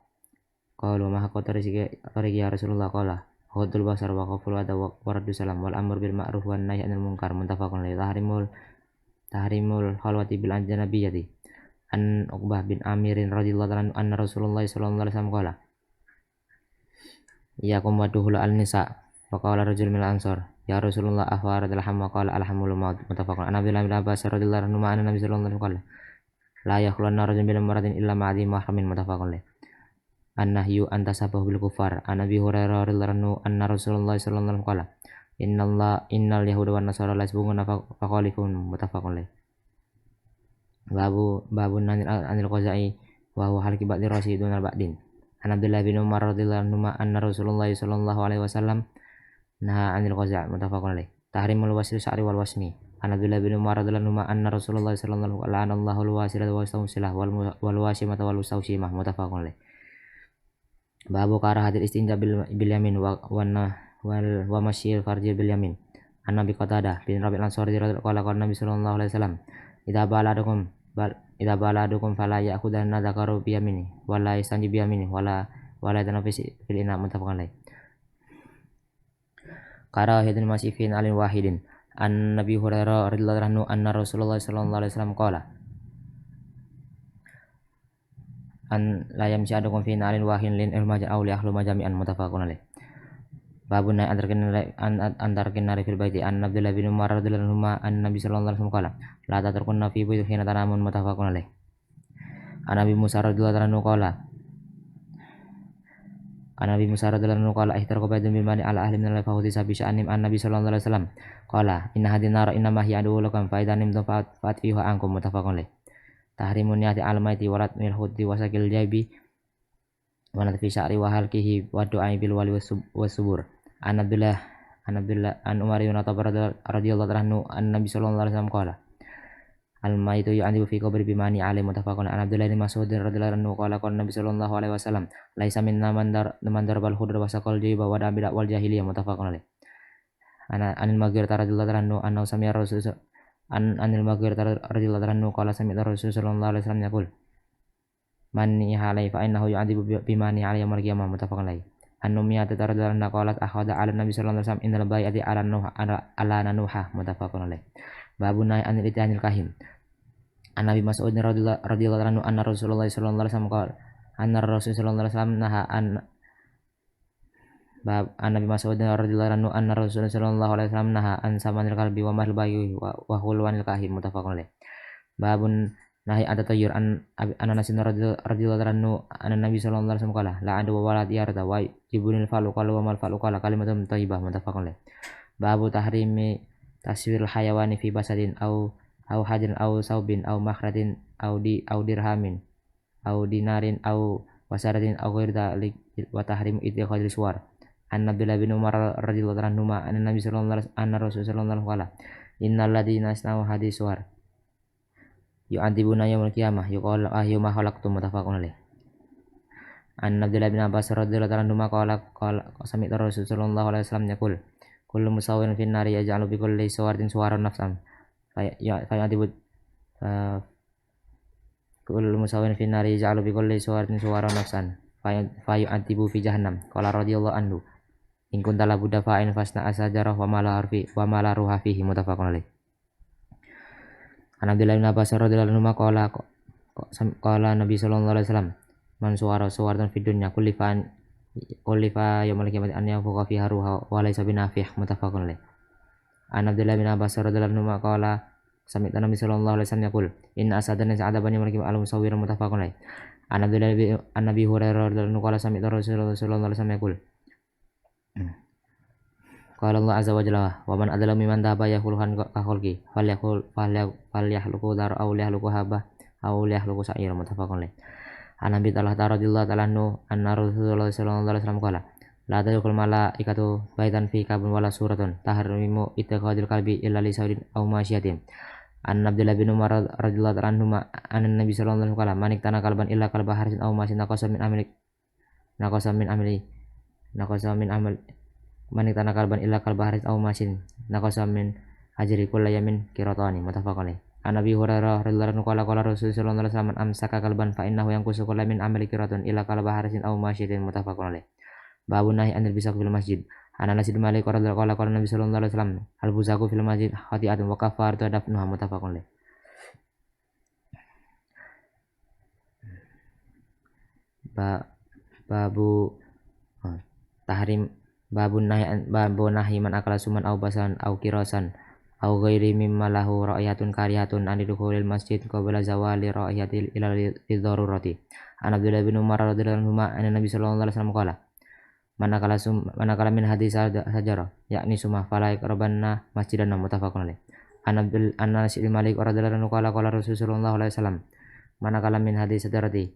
qalu ma haqqo tariqi ya Rasulullah qala ghadul basar wa qaful ada wa raddu salam wal amr bil ma'ruf wan nahy anil munkar muttafaqun alaihi. Tahrimul khalwati bil ajnabiyyati. An Uqbah bin Amirin radhiyallahu anhu anna Rasulullah sallallahu alaihi wasallam qala iyakum waduhul al-nisa faqala rajul min al-ansar ya Rasulullah afaradul hamma qala alhamul maut muttafaqun. An Abdullah bin Abbas radhiyallahu anhu anna Nabi sallallahu alaihi wasallam qala la yakhluwanna rajulun bil maradin illa ma'adi mahramin muttafaqun alaih. An-nahyu an tasabahu bil kufar. An Abi Hurairah radhiyallahu anhu anna Rasulullah sallallahu alaihi wasallam qala innal yahuda wan nasara la yasbuguna faqalifun muttafaqun alaih. Babun anil qazai wa huwa halqi ba'di rasi dunal ba'din. An Abdullah bin Umar radhiyallahu anhu anna Rasulullah sallallahu alaihi wasallam naha anil qaza' muttafaqun alaih. Tahrimul wasl sya'ri wal wasmi. An Abdullah bin Umar radhiyallahu anhu anna Rasulullah sallallahu alaihi wasallam la'anallahu al-wasilata wa mustawsilah wal wasimata wal mustawsimah muttafaqun alaih. Babu karahatil istinja bil yamin wa masyil farji bil yamin. An Nabi Qatadah bin Rabi'il Ansari radhiyallahu anhu qala Nabi sallallahu alaihi wasallam idza baladukum fala ya'khudanna dzakaru bi yamini wala yastanji bi yamini wala tanafis fil ina muttafaqun alaih. Karahatul masifin alin wahidin. An Nabi Hurairah radhiyallahu anhu anna Rasulullah sallallahu alaihi wasallam qala an la yamshi adukum fi alin wahin lin ilmaja aw li ahlu majami'an muttafaqun alaih. Babun antarkin nari fil baiti. An Abdullah bin Umar radhiyallahu anhu an Nabi sallallahu alaihi wasallam qala la tatarkunna fi baiti hina tanamun muttafaqun alaih. An Nabi Musa radhiyallahu anhu qala ihtarqa baitun bil mani ala ahli min al fawti sabi sya'anim. An Nabi sallallahu alaihi wasallam qala inna hadhihi nar inna ma hiya adu lakum fa idanim fatfiha ankum muttafaqun alaih. Tahrimun niyati al maiti warat mil huddi wasakil jabi wa natfi sya'ri wa halqihi wa du'ai bil wali wasubur. An Umar bin Khattab radhiyallahu anhu an Nabi sallallahu alaihi wasallam qala al maitu yu'adibu fi qabri bimani alaihi muttafaqun. An Abdullah bin Mas'ud radhiyallahu anhu qala Nabi sallallahu alaihi wasallam laisa minna man darbal khudra wa saqal jiba wa dabida wal jahiliyah muttafaqun alaih. Anil Mughirah radhiyallahu anhu annahu sami'a Rasul anil Mughirah radhiyallahu anhu qala sami'a Rasul sallallahu alaihi wasallam yaqul man nihalai fa innahu yu'adibu bimani alaihi yawmal qiyamah muttafaqun alaih. An Umayyah radhiyallahu anha qalat akhadha 'ala Nabi sallallahu alaihi wasallam innal bai'ati 'ala nanuha muttafaqun alaih. Babun nahy anil ityanil kahin. An Nabi Mas'ud radhiyallahu anhu anna Rasulullah sallallahu alaihi wasallam qala anna Rasul sallallahu alaihi wasallam naha an Nabi Mas'ud radhiyallahu anhu anna Rasul sallallahu alaihi wasallam naha an samanil qalbi wa mahl bayi wa hulwanil kahin muttafaqun alaih. Babun nahi ada tayyur an Anas radhiyallahu anhu anna Nabi sallallahu alaihi wasallam qala la adu wa walad yarda wa jibunil falu qala wa mal falu qala kalimatun thayyibah muttafaqun alaih. Babu tahrimi taswirul hayawani fi basadin au hajrin au saubin au makhratin au dirhamin au dinarin au wasaratin au ghairi dzalik wa tahrimu ittikhadil suwar. An Abdullah bin Umar radhiyallahu anhu anna Nabi sallallahu alaihi wasallam anna Rasul sallallahu alaihi wasallam qala innal ladzina yasna'u hadis suwar yu'adzibuna yaumil qiyamah yuqalu ayyuma khalaqtum muttafaqun alaih. An Abdullah bin Abbas radhiyallahu anhu qala sami'tu Rasul sallallahu alaihi wasallam yaqul kullu musawwirin fin nari yaj'alu bi kulli suwaratin suwaran nafsan fa ya'dibu kullu musawwirin fin nari yaj'alu bi kulli suwaratin suwaran nafsan fa yu'adibu fi jahannam qala radhiyallahu anhu in kunta la budda fa'in fasna asajarah wa mala ruha fihi muttafaqun alaih. An Abdullah bin Abbas radhiyallahu anhu qala Nabi sallallahu alaihi wasallam man suwaratan fid dunya kullifa yaumil qiyamati an yanfukha fiha ruha wa laysa binafih muttafaqun alaih. An Abdullah bin Abbas radhiyallahu anhu qala sami'tu Nabi sallallahu alaihi wasallam yaqul inna asadan sa'adaban yaumil qiyamati al-musawwir muttafaqun alaih. An Abdullah bin Nabi Hurairah radhiyallahu anhu qala sami'tu Rasulullah sallallahu alaihi wasallam yaqul qala Allah azza wa jalla wa man adala mimman dhaba yakhluqan ka khalqi falyahluqu dar aw yahluqu habah aw yahluqu sa'ira muttafaqun alaih. An Abi Talha radhiyallahu ta'ala anhu anna Rasulullah sallallahu alaihi wasallam qala la tadkhul malaikatu baitan fi kabun wala suratun tahrimu ittaqadil qalbi illa li saudin aw masyiatin. An Abdullah bin Umar radhiyallahu ta'ala anhu an Nabi sallallahu alaihi wasallam manik tanah kalban illa kalba harisin aw masin naqasa min amali manik tanah kalban illa kalba haris aw masin naqasa min ajri kulli yamin qiratani muttafaqun alaih. An Abi Hurairah radhiyallahu anhu qala Rasulullah sallallahu alaihi wasallam amsaka kalban fa innahu yanqusu kulli min amali qiratun illa kalba harisin aw masin muttafaqun alaih. Babu nahi anil bisaq fil masjid. An Anas bin Malik radhiyallahu anhu qala Nabi sallallahu alaihi wasallam al busaku fil masjid khati'atun wa kafaratu dafnuha muttafaqun alaih. Babu tahrim babu nahi man akala suman au basan au kirasan au ghairi mimma lahu ra'yatun kariyatun an dukhulil masjid qabla zawali ra'yatil ila lidharurati. An Abdullah bin Umar radhiyallahu anhu anna Nabi sallallahu alaihi wasallam qala man akala min hadis sajara yakni sumah fala yaqrabanna masjidan muttafaqun alaih. An Anas bin Malik radhiyallahu anhu qala Rasulullah sallallahu alaihi wasallam man akala min hadis sajarati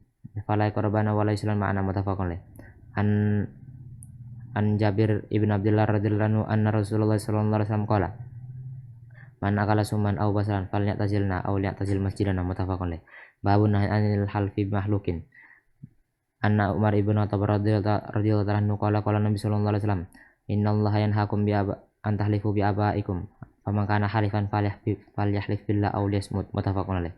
fala yaqrabanna wa la yuslan ma'ana muttafaqun alaih. An Jabir ibn Abdullah radhiyallahu anhu anna Rasulullah sallallahu alaihi wasallam qala man akala suman aw basalan falyatazilna aw liyatazil masjidana muttafaqun alaih. Babun nahi anil halfi mahlukin. Anna Umar ibn Khattab radhiyallahu anhu qala Nabi sallallahu alaihi wasallam innallaha yanhaakum an tahlifu bi abaikum faman kana halifan falyahlif billah aw liyasmut muttafaqun alaih.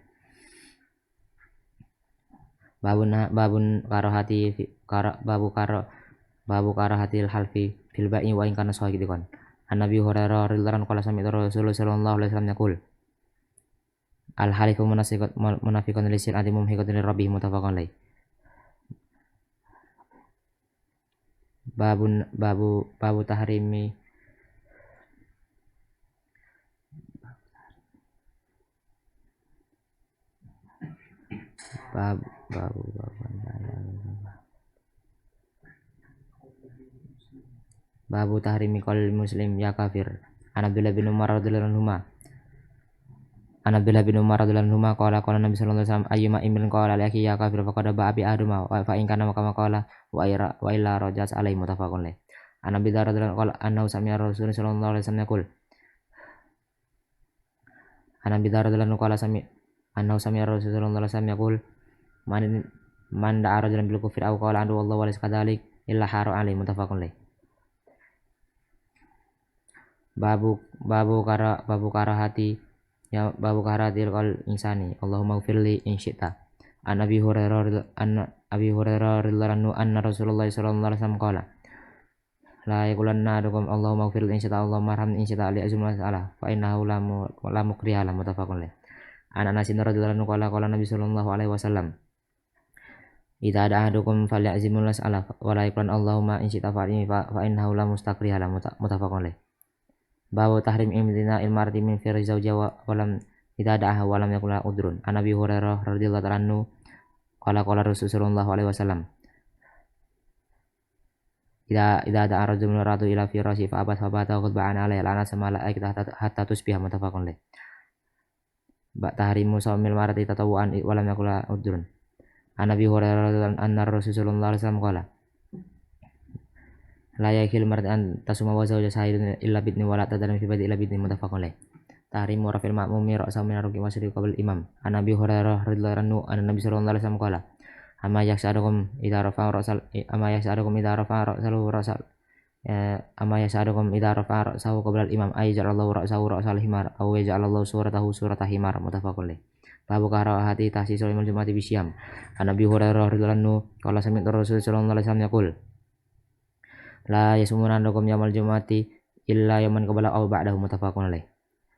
Babu karahatil halfi fil ba'i wa in kana sahiqan. An Nabi Hurairah radhiyallahu anhu qala sami'tu Rasulullah sallallahu alaihi wasallam yaqul al halifu munafiqun lisil adi mumhiqatun lirabbih muttafaqun alaih. Babu tahrimi Babu tahrimi qalil muslim ya kafir. An Abdullah bin Umar radhiyallahu anhu qala Nabi sallallahu alaihi wasallam ayyuma imrin qala laki ya kafir faqad ba'a bi aduma wa fa in kana kama qala wa illa rajas alaihi muttafaqun alaih. An Abi Dzar radhiyallahu anhu qala annahu sami'a Rasulullah sallallahu alaihi wasallam yaqul An Abi Dzar radhiyallahu anhu qala annahu sami'a Rasulullah sallallahu alaihi wasallam yaqul man da'a rajulan bil kufri aw qala anhu wallahu wa laysa kadhalik illa haru alaihi muttafaqun alaih. Babu karahatil qal insani Allahumma ighfirli in syi'ta. An Abi Hurairah radhiyallahu anhu anna Rasulullah sallallahu alaihi wasallam qala la yaqulanna ahadukum Allahumma ighfirli in syi'ta Allahumma arhamni in syi'ta li azmul mas'alah fa innahu la mukriha la muttafaqun alaih. An Anas radhiyallahu anhu qala Nabi sallallahu alaihi wasallam idza da'a ahadukum falyazimul mas'alah wa la yaqul Allahumma in syi'ta fa innahu la mustakriha la muttafaqun alaih. Babu tahrim imtina ilmarti min firri zawja wa lam idza da'aha wa lam yakul udrun. An Abi Hurairah radhiyallahu ta'ala anhu qala Rasulullah alaihi wasallam idza da'a rajulun ratu ila firashi fa abat fa bata khutba'an alaihi lana sama kita hatta tusbiha muttafaqun alaih. Tahrimu sawmil marati tatawuan wa lam yakul udrun. An Abi Hurairah radhiyallahu anna Rasulullah alaihi wasallam qala la yakhil mar'an tasuma wa zawja sahidun illa bidni wala tadalam fi badi illa bidni muttafaqun alaih. Tahrimu rafil ma'mumi ra'sa min ruki wa sirri qabl imam. An Abi Hurairah radhiyallahu anhu anna Nabi sallallahu alaihi wasallam qala amma yas'alukum idza rafa'a ra'sahu qabla al-imam ay ja'alallahu ra'sahu ra'sal himar aw yaj'alallahu suratahu surata himar muttafaqun alaih. Babu karahati tahsisul jum'ati bisyam. An Abi Hurairah radhiyallahu anhu qala sami'tu Rasulullah sallallahu alaihi wasallam yaqul la yasumunakum yaumul jumu'ati illa yawman qabla aw ba'dahu muttafaqun alaih.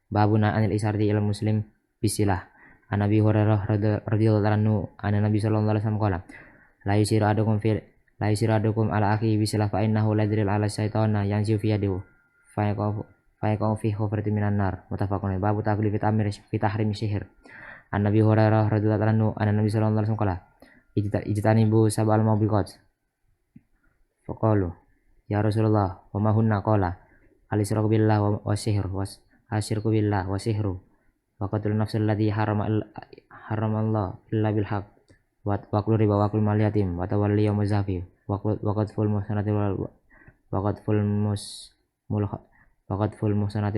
Babuna anil isarti ilal muslim bisilah. An Abi Hurairah radhiyallahu anhu anna Nabi sallallahu alaihi wasallam qala la yusiru ahadukum ala akhihi bisilah fa innahu la yadri ala syaitana yanziu fi yadihi fa yaqau fi hufratin minan nar muttafaqun alaih. Babu taklif fi tahrim sihir. An Nabi Hurairah radhiyallahu anhu anna Nabi sallallahu alaihi wasallam qala ijtanibu sab'al mubiqat faqalu ya Rasulullah wa ma hunna qala al-israku billah wa sihr was asyirku billah wa sihru wa qatlun nafsil ladzi haramallah illa bil haqq wa qul riba wa qul mal yatim wa tawalli yawm zafi wa qadful muhsanati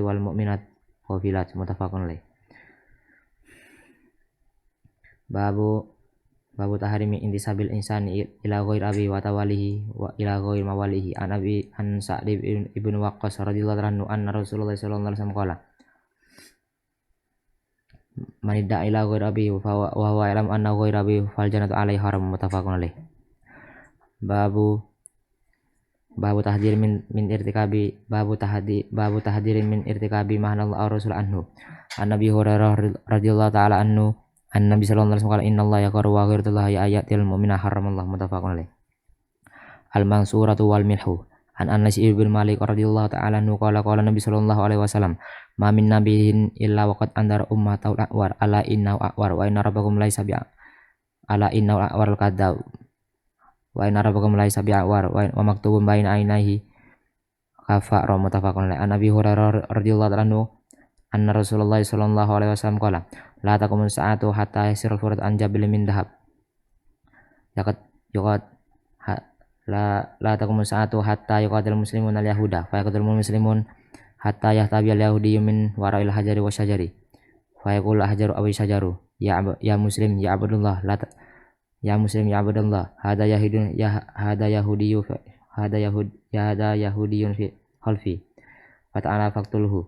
wal mu'minat ghafilat muttafaqun alaih. Babu tahrimi intisabil insani ila ghairi abi wa tawalihi wa ila ghairi mawalihi. An Sa'd ibn Waqqas radhiyallahu anhu anna Rasulullah sallallahu alaihi wasallam qala man idda ila ghairi abi wa huwa ya'lam anna ghairi abi fal jannatu alaihi haram muttafaqun alaih. Babu tahdir min irtikabi tahdirin min irtikabi mahnallahu rasul anhu. An Nabi Hurairah radhiyallahu ta'ala anhu an Nabi sallallahu alaihi wasallam inna Allah yaqru wa ghayrullahi ayatil mu'mina haramallahu muttafaqun alaih. Al-mansuratu wal milhu. An Anas ibn Malik radhiyallahu ta'ala anhu qala Nabi sallallahu alaihi wasallam ma min nabiyyin illa waqad andara ummatal a'war ala innahu a'war wa inna rabbakum laysa bi'a ala innahu a'war al-kadzab wa inna rabbakum laysa bi'awar wa maktubun baina ainaihi kafara muttafaqun alaih. An Abi Hurairah radhiyallahu anhu anna Rasulullah sallallahu alaihi wasallam qala la taqumu sa'atu hatta yasir al-furat an jabal min dhahab la taqumu sa'atu hatta yuqatil muslimun al-yahuda fa yaqtulul muslimun hatta yahtabi al-yahudiyyu min wara'il hajari wa syajari fa yaqulu hajaru aw syajaru ya muslim ya abdullah ya muslim ya abdullah hada yahudiyyu fi khalfi fa ta'ala faqtulhu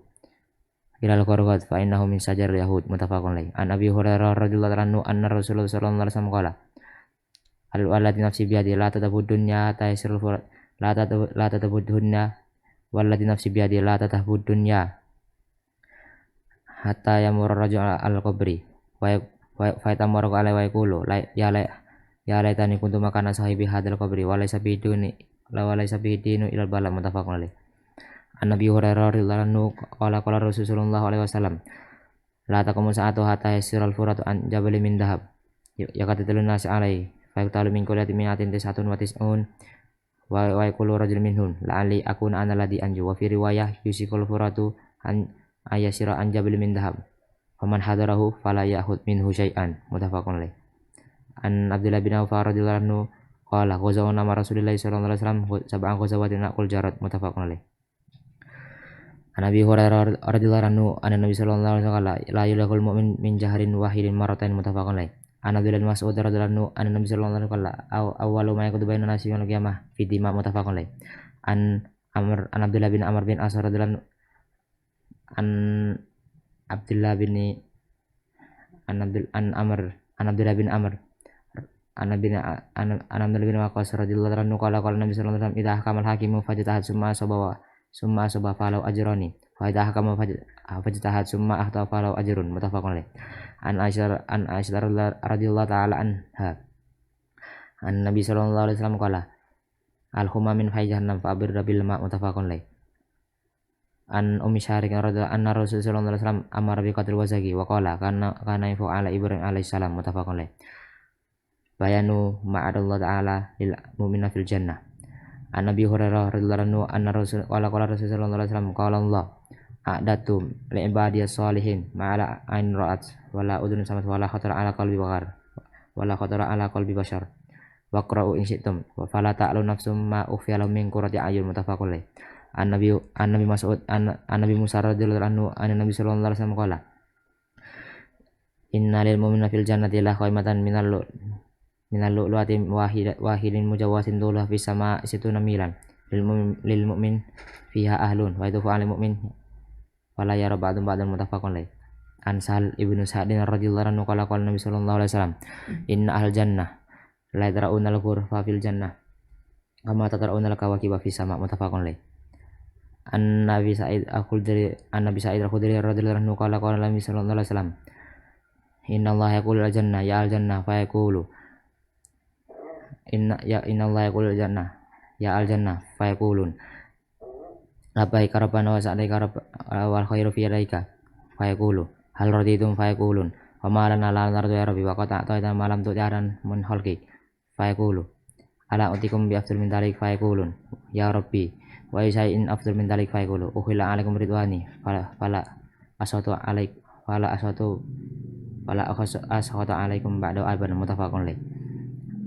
ilal qarqad fa innahu min syajar yahud muttafaqun alaih. An Abi Hurairah radhiyallahu anhu anna Rasulullah sallallahu alaihi wasallam qala al-waladi nafsi biyadi la tadabud dunya taysirul furat la tadabud dunya walladhi nafsi biyadi la tadabud dunya hatta yamur rajul al-qabri wa yatamarru alaihi wa yaqulu ya laitani kuntu makana sahibi hadal qabri wa laysa biduni ilal bala muttafaqun alaih. An Nabi Hurairah radhiyallahu anhu qala Rasulullah alaihi wasallam la taqumu sa'atu hatta yasiral furatu an jabal min dhahab yaqatilun nas alaihi fa yaqtalu min kulli mi'atin tis'atun wa tis'un wa yaqulu rajul minhum la'ali akuna ana ladhi anju wa fi riwayah yusikul furatu an ayasira an jabal min dhahab faman hadarahu fala ya'khud minhu syai'an muttafaqun alaih. An Abdullah bin Auf radhiyallahu anhu qala ghazawna ma Rasulillah sallallahu alaihi wasallam sab'an ghazawatin aqul jarat muttafaqun alaih. An Abi Hurairah radhiyallahu anhu anna Nabi sallallahu alaihi wasallam la yulaqul mu'min min jahrin wahidin marratain muttafaqun alaih. An Abdullah bin Mas'ud radhiyallahu anhu anna Nabi sallallahu alaihi wasallam awwalu ma yaqudu bainan nasi yaumil qiyamah fi dima muttafaqun alaih. An Abdullah bin Amr bin As radhiyallahu an Abdullah bin Abdullah bin Waqqas radhiyallahu anhu qala Nabi sallallahu alaihi wasallam idza hakamal hakimu fajtahad summa asaba falau ajrani fa idza hakama fajtahad summa ahta falau ajrun muttafaqun alaih. An Aisyah radhiyallahu ta'ala anha an Nabi sallallahu alaihi wasallam qala al-huma min fi jahannam fa abir bil ma muttafaqun alaih. An Ummi Syarik radhiyallahu anna Rasulullah sallallahu alaihi wasallam amara bi qatl wazaki wa qala kana yafu ala Ibrahim alaihi salam muttafaqun alaih. Bayanu ma'adallah ta'ala lil mu'mina fil jannah. An Nabi Hurairah radhiyallahu anhu anna Rasulullah sallallahu alaihi wasallam qala Allah a'datu li ibadiyas salihin ma'ala ain ra'at wala udhun samat wala khatara ala qalbi bashar waqra'u in syi'tum wa fala ta'lu nafsum ma ukhfiya lahum min qurrati a'yun muttafaqun alaih. An Nabi Mas'ud an Nabi Musa radhiyallahu anhu anna Nabi sallallahu alaihi wasallam qala inna lil mu'mina fil jannati la qaimatan minal lu'lu'atin wahidin mujawwasin dullah fis sama situna milan lil mu'min fiha ahlun wa yatufu 'alal mu'min wala yara ba'dun muttafaqun alaih. An Sahal ibnu Sa'din radhiyallahu anhu qala Nabi sallallahu alaihi wasallam inna ahlal jannah la yadra'una al-ghurfa fil jannah kama tatara'una al-kawakiba fi sama', muttafaqun alaih. An Nabi Sa'id Al-Khudri radhiyallahu anhu qala qala Nabi sallallahu alaihi wasallam, innallaha yaqulu al-jannah ya al-jannah fa yaqulu innallaha yaqulu al-jannah ya al-jannah fa yaqulun labbaika rabbana wa sa'alaika wal khairu fi yadaika fa yaqulu hal raditum fa yaqulun wa ma lana la nardu ya rabbi wa qad a'taytana ma lam tu'ti'an min khalqik fa yaqulu ala utikum bi afdal min dalik fa yaqulun ya rabbi wa in afdal min dalik fa yaqulu ukhila alaikum ridwani fala asatu alaik fala asatu fala asatu alaikum ba'da aban, muttafaqun alaih.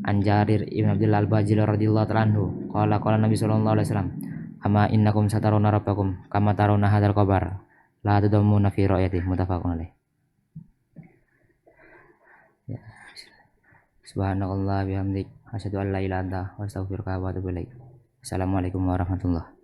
An Jarir ibn Abdullah al-Bajili radhiyallahu ta'ala anhu qala qala Nabi sallallahu alaihi wasallam, amma innakum satarawna rabbakum kama tarawna hadzal qabar la tudammuna fi ra'yati, muttafaqun alaih. Ya. Subhanallah bihamdik asyhadu an la ilaha illa anta wa astaghfiruka wa atubu ilaik. Assalamualaikum warahmatullahi